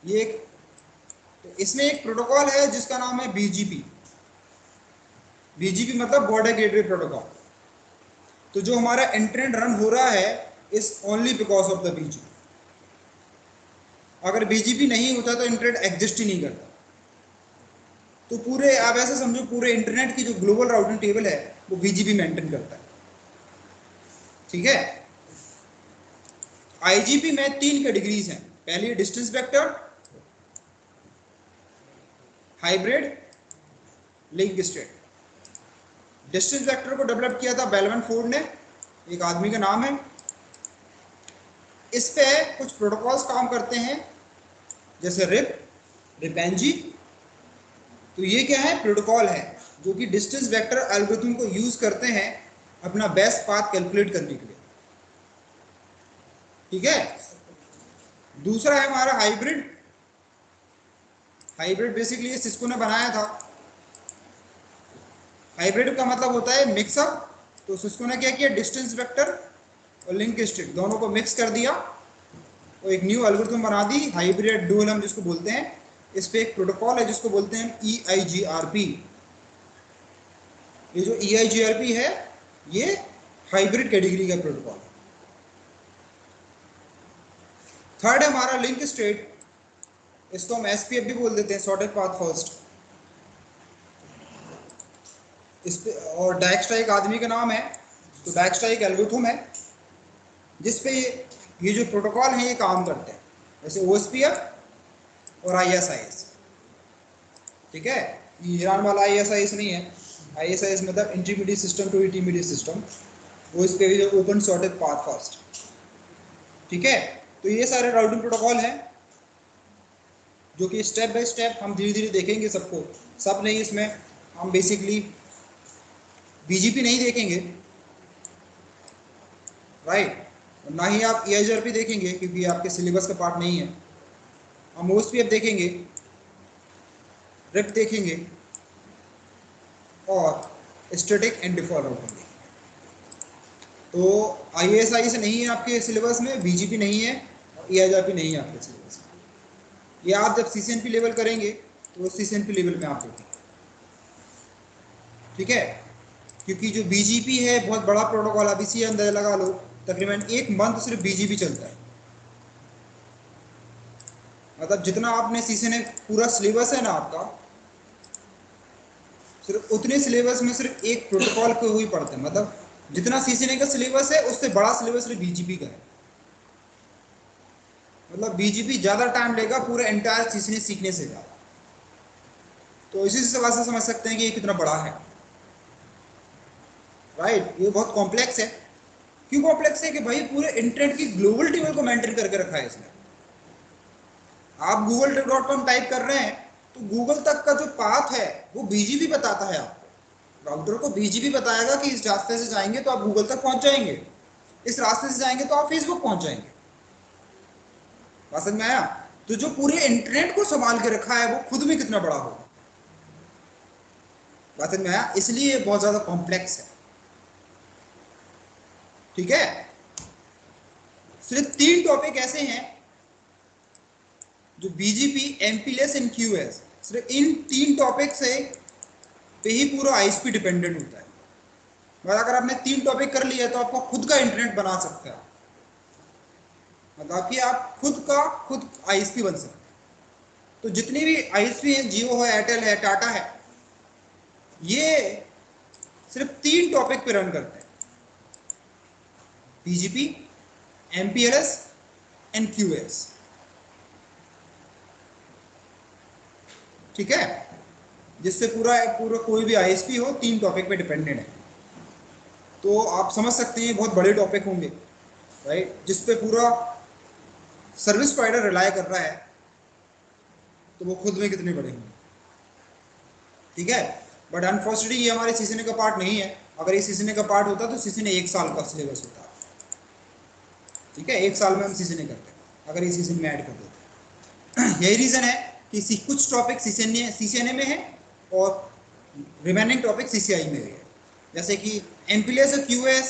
ये एक, तो इसमें एक प्रोटोकॉल है जिसका नाम है बीजीपी। बीजीपी मतलब बॉर्डर गेटवे प्रोटोकॉल। तो जो हमारा इंटरनेट रन हो रहा है is only because of the BGP. अगर बीजीपी नहीं होता तो इंटरनेट एग्जिस्ट ही नहीं करता। तो पूरे आप ऐसे समझो, पूरे इंटरनेट की जो ग्लोबल राउटिंग टेबल है वो बीजीपी मेंटेन करता है। ठीक है, आईजीपी में तीन कैटेगरीज हैं। पहली distance vector, hybrid, link state. Distance vector को डेवलप किया था बेलमन फोर्ड ने, एक आदमी का नाम है। इस पे कुछ प्रोटोकॉल्स काम करते हैं, जैसे रिपेंजी। तो ये क्या है, प्रोटोकॉल है जो कि डिस्टेंस वेक्टर एल्गोरिथम को यूज करते हैं अपना बेस्ट पाथ कैलकुलेट करने के लिए। ठीक है, दूसरा है हमारा हाइब्रिड। हाइब्रिड बेसिकली सिस्को ने बनाया था। हाइब्रिड का मतलब होता है मिक्सअप। तो सिस्को ने क्या किया, डिस्टेंस वेक्टर और लिंक स्टेट दोनों को मिक्स कर दिया और एक न्यू एल्गोरिथम बना दी, हाइब्रिड ड्यूअल हम जिसको बोलते हैं। इस पे एक प्रोटोकॉल है जिसको बोलते हैं EIGRP। ये जो EIGRP है ये हाइब्रिड कैटेगरी का प्रोटोकॉल है। थर्ड है हमारा लिंक स्टेट, इसको हम SPF भी बोल देते हैं, शॉर्टेस्ट पाथ फर्स्ट। इस पे और डायक्स्ट्रा एक आदमी का नाम है तो डायक्स्ट्रा एक एल्गोरिथम है जिसपे ये जो प्रोटोकॉल हैं ये काम करते हैं, जैसे OSPF और ISIS। ठीक है, ये ईरान वाला ISIS नहीं है। ISIS मतलब intermediate system to intermediate system, वो इस पे भी ओपन सॉर्टेड पाथ फर्स्ट। ठीक है, तो ये सारे राउटिंग प्रोटोकॉल हैं जो कि स्टेप बाय स्टेप हम धीरे धीरे देखेंगे सबको। सब नहीं, इसमें हम बेसिकली BGP नहीं देखेंगे, राइट, ना ही आप EIGRP देखेंगे क्योंकि आपके सिलेबस का पार्ट नहीं है। हम OSPF देखेंगे, RIP देखेंगे और स्टैटिक एंड डिफॉल्ट राउटिंग देखेंगे। तो ISI से नहीं है आपके सिलेबस में, BGP नहीं है और EIGRP नहीं है आपके सिलेबस में। ये आप जब CCNP लेवल करेंगे तो CCNP लेवल में आप देखेंगे। ठीक है, क्योंकि जो BGP है बहुत बड़ा प्रोटोकॉल, आप इसी अंदर लगा लो तकरीबन 1 मंथ सिर्फ BGP चलता है। मतलब जितना आपने CCNA पूरा सिलेबस है ना आपका, सिर्फ उतने सिलेबस में सिर्फ एक प्रोटोकॉल को ही पढ़ते हैं। मतलब जितना CCNA का सिलेबस है उससे बड़ा सिलेबस सिर्फ BGP का है। मतलब BGP ज्यादा टाइम लेगा पूरे एंटायर CCNA सीखने से ज्यादा। तो इसी से बात से समझ सकते हैं कि ये कितना बड़ा है, राइट। ये बहुत कॉम्प्लेक्स है। क्यों कॉम्प्लेक्स है? कि भाई पूरे इंटरनेट की ग्लोबल टेबल को मेंटेन करके रखा है इसने। आप google.com टाइप कर रहे हैं तो गूगल तक का जो पाथ है वो BGP बताता है आपको। राउटर को BGP बताएगा कि इस रास्ते से जाएंगे तो आप गूगल तक पहुंच जाएंगे, इस रास्ते से जाएंगे तो आप फेसबुक पहुंच जाएंगे। बात समझ में आया? तो जो पूरे इंटरनेट को संभाल के रखा है वो खुद में कितना बड़ा होगा। बात समझ में आया? इसलिए बहुत ज्यादा कॉम्प्लेक्स है। ठीक है, सिर्फ 3 टॉपिक ऐसे हैं जो BGP, MPLS एंड QoS, सिर्फ इन 3 टॉपिक से पे ही पूरा ISP डिपेंडेंट होता है। और अगर आपने 3 टॉपिक कर लिया तो आपको खुद का इंटरनेट बना सकते हैं। मतलब कि आप खुद ISP बन सकते हैं। तो जितनी भी ISP हैं, जियो है, एयरटेल है, टाटा है, ये सिर्फ 3 टॉपिक पे रन करते हैं, BGP, MPLS एंड QoS। ठीक है, जिससे पूरा पूरा कोई भी ISP हो 3 टॉपिक पे डिपेंडेंट है। तो आप समझ सकते हैं बहुत बड़े टॉपिक होंगे, राइट, जिसपे पूरा सर्विस प्रोवाइडर रिलाय कर रहा है, तो वो खुद में कितने बड़े होंगे। ठीक है, बट अनफॉर्चुनेटली ये हमारे CCNA का पार्ट नहीं है। अगर ये CCNA का पार्ट होता तो CCNA 1 साल का सिलेबस होता। ठीक है, 1 साल में हम CCNA करते हैं अगर ये CCNA में ऐड कर देते। यही रीजन है कि कुछ टॉपिक CCNA में है और रिमेनिंग टॉपिक CCI में है। जैसे कि MPLS और QoS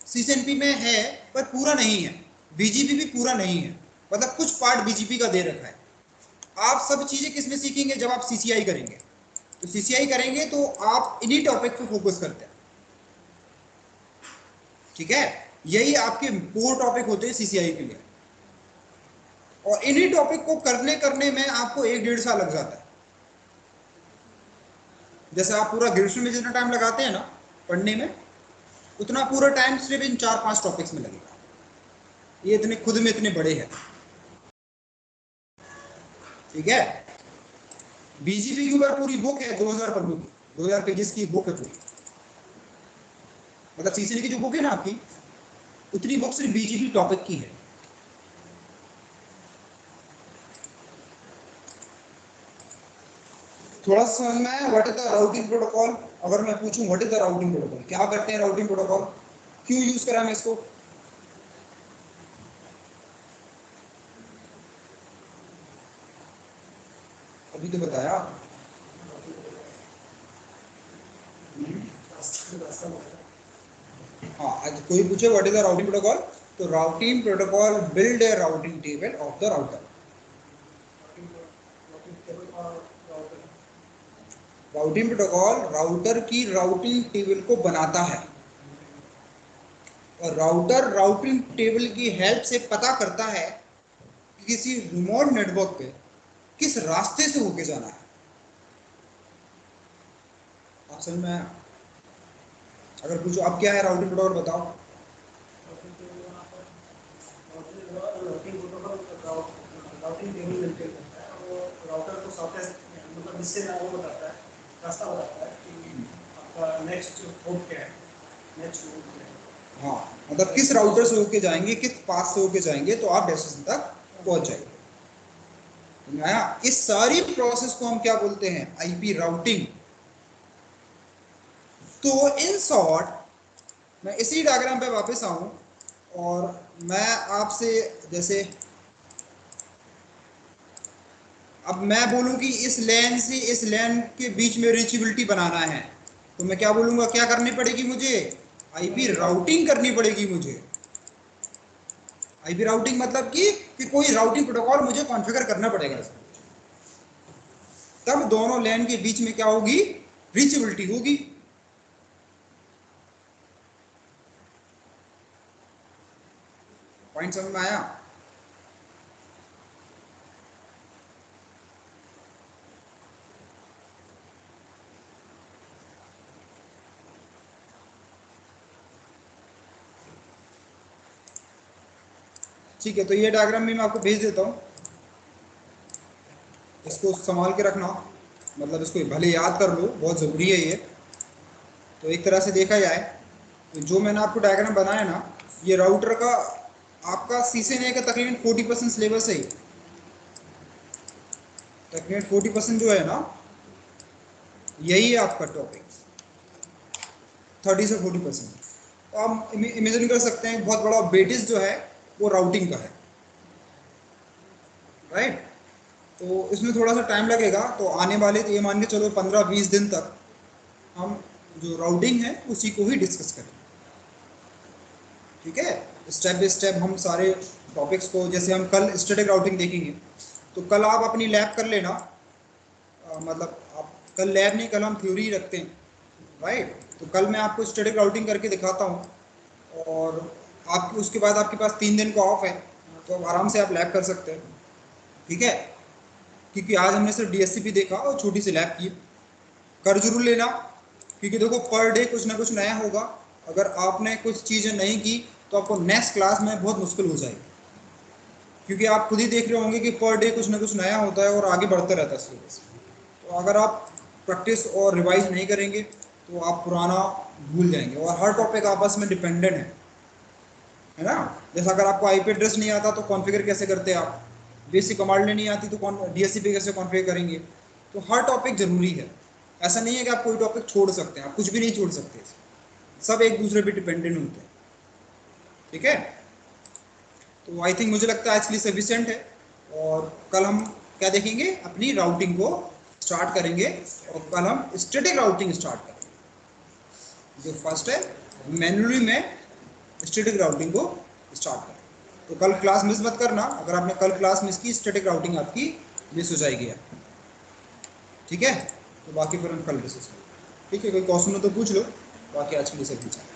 CCNP में है पर पूरा नहीं है, BGP भी पूरा नहीं है, मतलब कुछ पार्ट BGP का दे रखा है। आप सब चीजें किस में सीखेंगे? जब आप CCI करेंगे। तो CCI करेंगे तो आप इन्हीं टॉपिक पे फोकस करते हैं। ठीक है, यही आपके कोर टॉपिक होते हैं CCI के लिए, और इन्हीं टॉपिक को करने करने में आपको 1-1.5 साल लग जाता है। जैसे आप पूरा ग्रेजुएशन में जितना टाइम लगाते हैं ना पढ़ने में, उतना पूरा टाइम सिर्फ इन 4-5 टॉपिक्स में लगेगा। ये इतने खुद में इतने बड़े हैं। ठीक है, BGP की ऊपर पूरी बुक है 2000 पन्नों की, 2000 पेजेस की बुक है पूरी। मतलब CCNA की जो बुक है ना आपकी, उतनी बुक सिर्फ BGP टॉपिक की है। थोड़ा सा समझ में आया what is the routing protocol? अगर मैं पूछूं what is the routing protocol, क्या करते हैं राउटिंग प्रोटोकॉल, क्यों यूज करा मैं इसको? अभी तो बताया। हाँ, आज कोई पूछे what is the routing protocol, तो routing protocol build a routing table of the router. Routing protocol router की राउटिंग टेबल को बनाता है, और राउटर राउटिंग टेबल की हेल्प से पता करता है कि किसी रिमोट नेटवर्क पे किस रास्ते से होके जाना है। आप समझ में आया? अगर पूछो अब क्या है राउटिंग प्रोटोकॉल बताओ। राउटिंग टेबल मेंटेन करता है, वो राउटर को सॉकेट मतलब इससे ना वो बताता है, रास्ता बताता है कि आपका नेक्स्ट होप क्या है, नेक्स्ट रूट क्या है। हाँ, मतलब किस राउटर से होके जाएंगे, किस पाथ से होके जाएंगे तो आप डेस्टिनेशन तक पहुंच जाएंगे। आया? इस सारी प्रोसेस को हम क्या बोलते हैं, आईपी राउटिंग। तो इन शॉर्ट मैं इसी डायग्राम पे वापस आऊं और मैं आपसे जैसे अब मैं बोलूं कि इस लैन से इस लैन के बीच में रीचेबिलिटी बनाना है, तो मैं क्या बोलूंगा, क्या करनी पड़ेगी मुझे, आईपी राउटिंग करनी पड़ेगी मुझे। आईपी राउटिंग मतलब कि कोई राउटिंग प्रोटोकॉल मुझे कॉन्फ़िगर करना पड़ेगा इसमें, तब दोनों लैन के बीच में क्या होगी, रीचेबिलिटी होगी। पॉइंट समझ में आया? ठीक है, तो ये डायग्राम भी मैं आपको भेज देता हूँ, इसको संभाल के रखना, मतलब इसको भले याद कर लो, बहुत ज़रूरी है ये। तो एक तरह से देखा जाए तो जो मैंने आपको डायग्राम बनाया ना, ये राउटर का आपका CCNA का तकरीबन 40% सिलेबस है, तकरीबन 40% जो है ना, यही है आपका टॉपिक, 30 से 40%। तो आप इमेजिन कर सकते हैं बहुत बड़ा वेटेज जो है वो राउटिंग का है, राइट। तो इसमें थोड़ा सा टाइम लगेगा, तो आने वाले तो ये मान के चलो 15-20 दिन तक हम जो राउटिंग है उसी को ही डिस्कस करेंगे, ठीक है। स्टेप बाय स्टेप हम सारे टॉपिक्स को, जैसे हम कल स्टैटिक राउटिंग देखेंगे, तो कल आप अपनी लैब कर लेना, मतलब आप कल लैब नहीं, कल हम थ्योरी रखते हैं, राइट। तो कल मैं आपको स्टैटिक राउटिंग करके दिखाता हूँ, और आप उसके बाद आपके पास 3 दिन का ऑफ है, तो आराम से आप लैब कर सकते हैं, ठीक है। क्योंकि आज हमने सिर्फ DSCP देखा और छोटी सी लैब की, कर जरूर लेना, क्योंकि देखो पर डे कुछ ना कुछ नया होगा। अगर आपने कुछ चीज़ें नहीं की तो आपको नेक्स्ट क्लास में बहुत मुश्किल हो जाएगी, क्योंकि आप खुद ही देख रहे होंगे कि पर डे कुछ ना कुछ नया होता है और आगे बढ़ता रहता है सिलेबस। तो अगर आप प्रैक्टिस और रिवाइज नहीं करेंगे तो आप पुराना भूल जाएंगे, और हर टॉपिक आपस में डिपेंडेंट है ना। जैसे अगर आपको आईपी एड्रेस नहीं आता तो कॉन्फ़िगर कैसे करते हैं आप, बेसिक कमांड नहीं आती तो DSCP कैसे कॉन्फ़िगर करेंगे। तो हर टॉपिक जरूरी है, ऐसा नहीं है कि आप कोई टॉपिक छोड़ सकते हैं, आप कुछ भी नहीं छोड़ सकते, सब एक दूसरे पे डिपेंडेंट होते हैं, ठीक है। तो आई थिंक मुझे लगता है आज के लिए सफिशिएंट है, और कल हम क्या देखेंगे, अपनी राउटिंग को स्टार्ट करेंगे, और कल हम स्टैटिक राउटिंग स्टार्ट करेंगे। जो फर्स्ट है मैन्युअली में स्टैटिक राउटिंग को स्टार्ट करें। तो कल क्लास मिस मत करना, अगर आपने कल क्लास मिस की स्टैटिक राउटिंग आपकी मिस हो जाएगी, ठीक है। तो बाकी फिर हम कल डिस्कस करेंगे, ठीक है। कोई क्वेश्चन हो तो पूछ लो, बाकी आज के लिए सब कुछ है।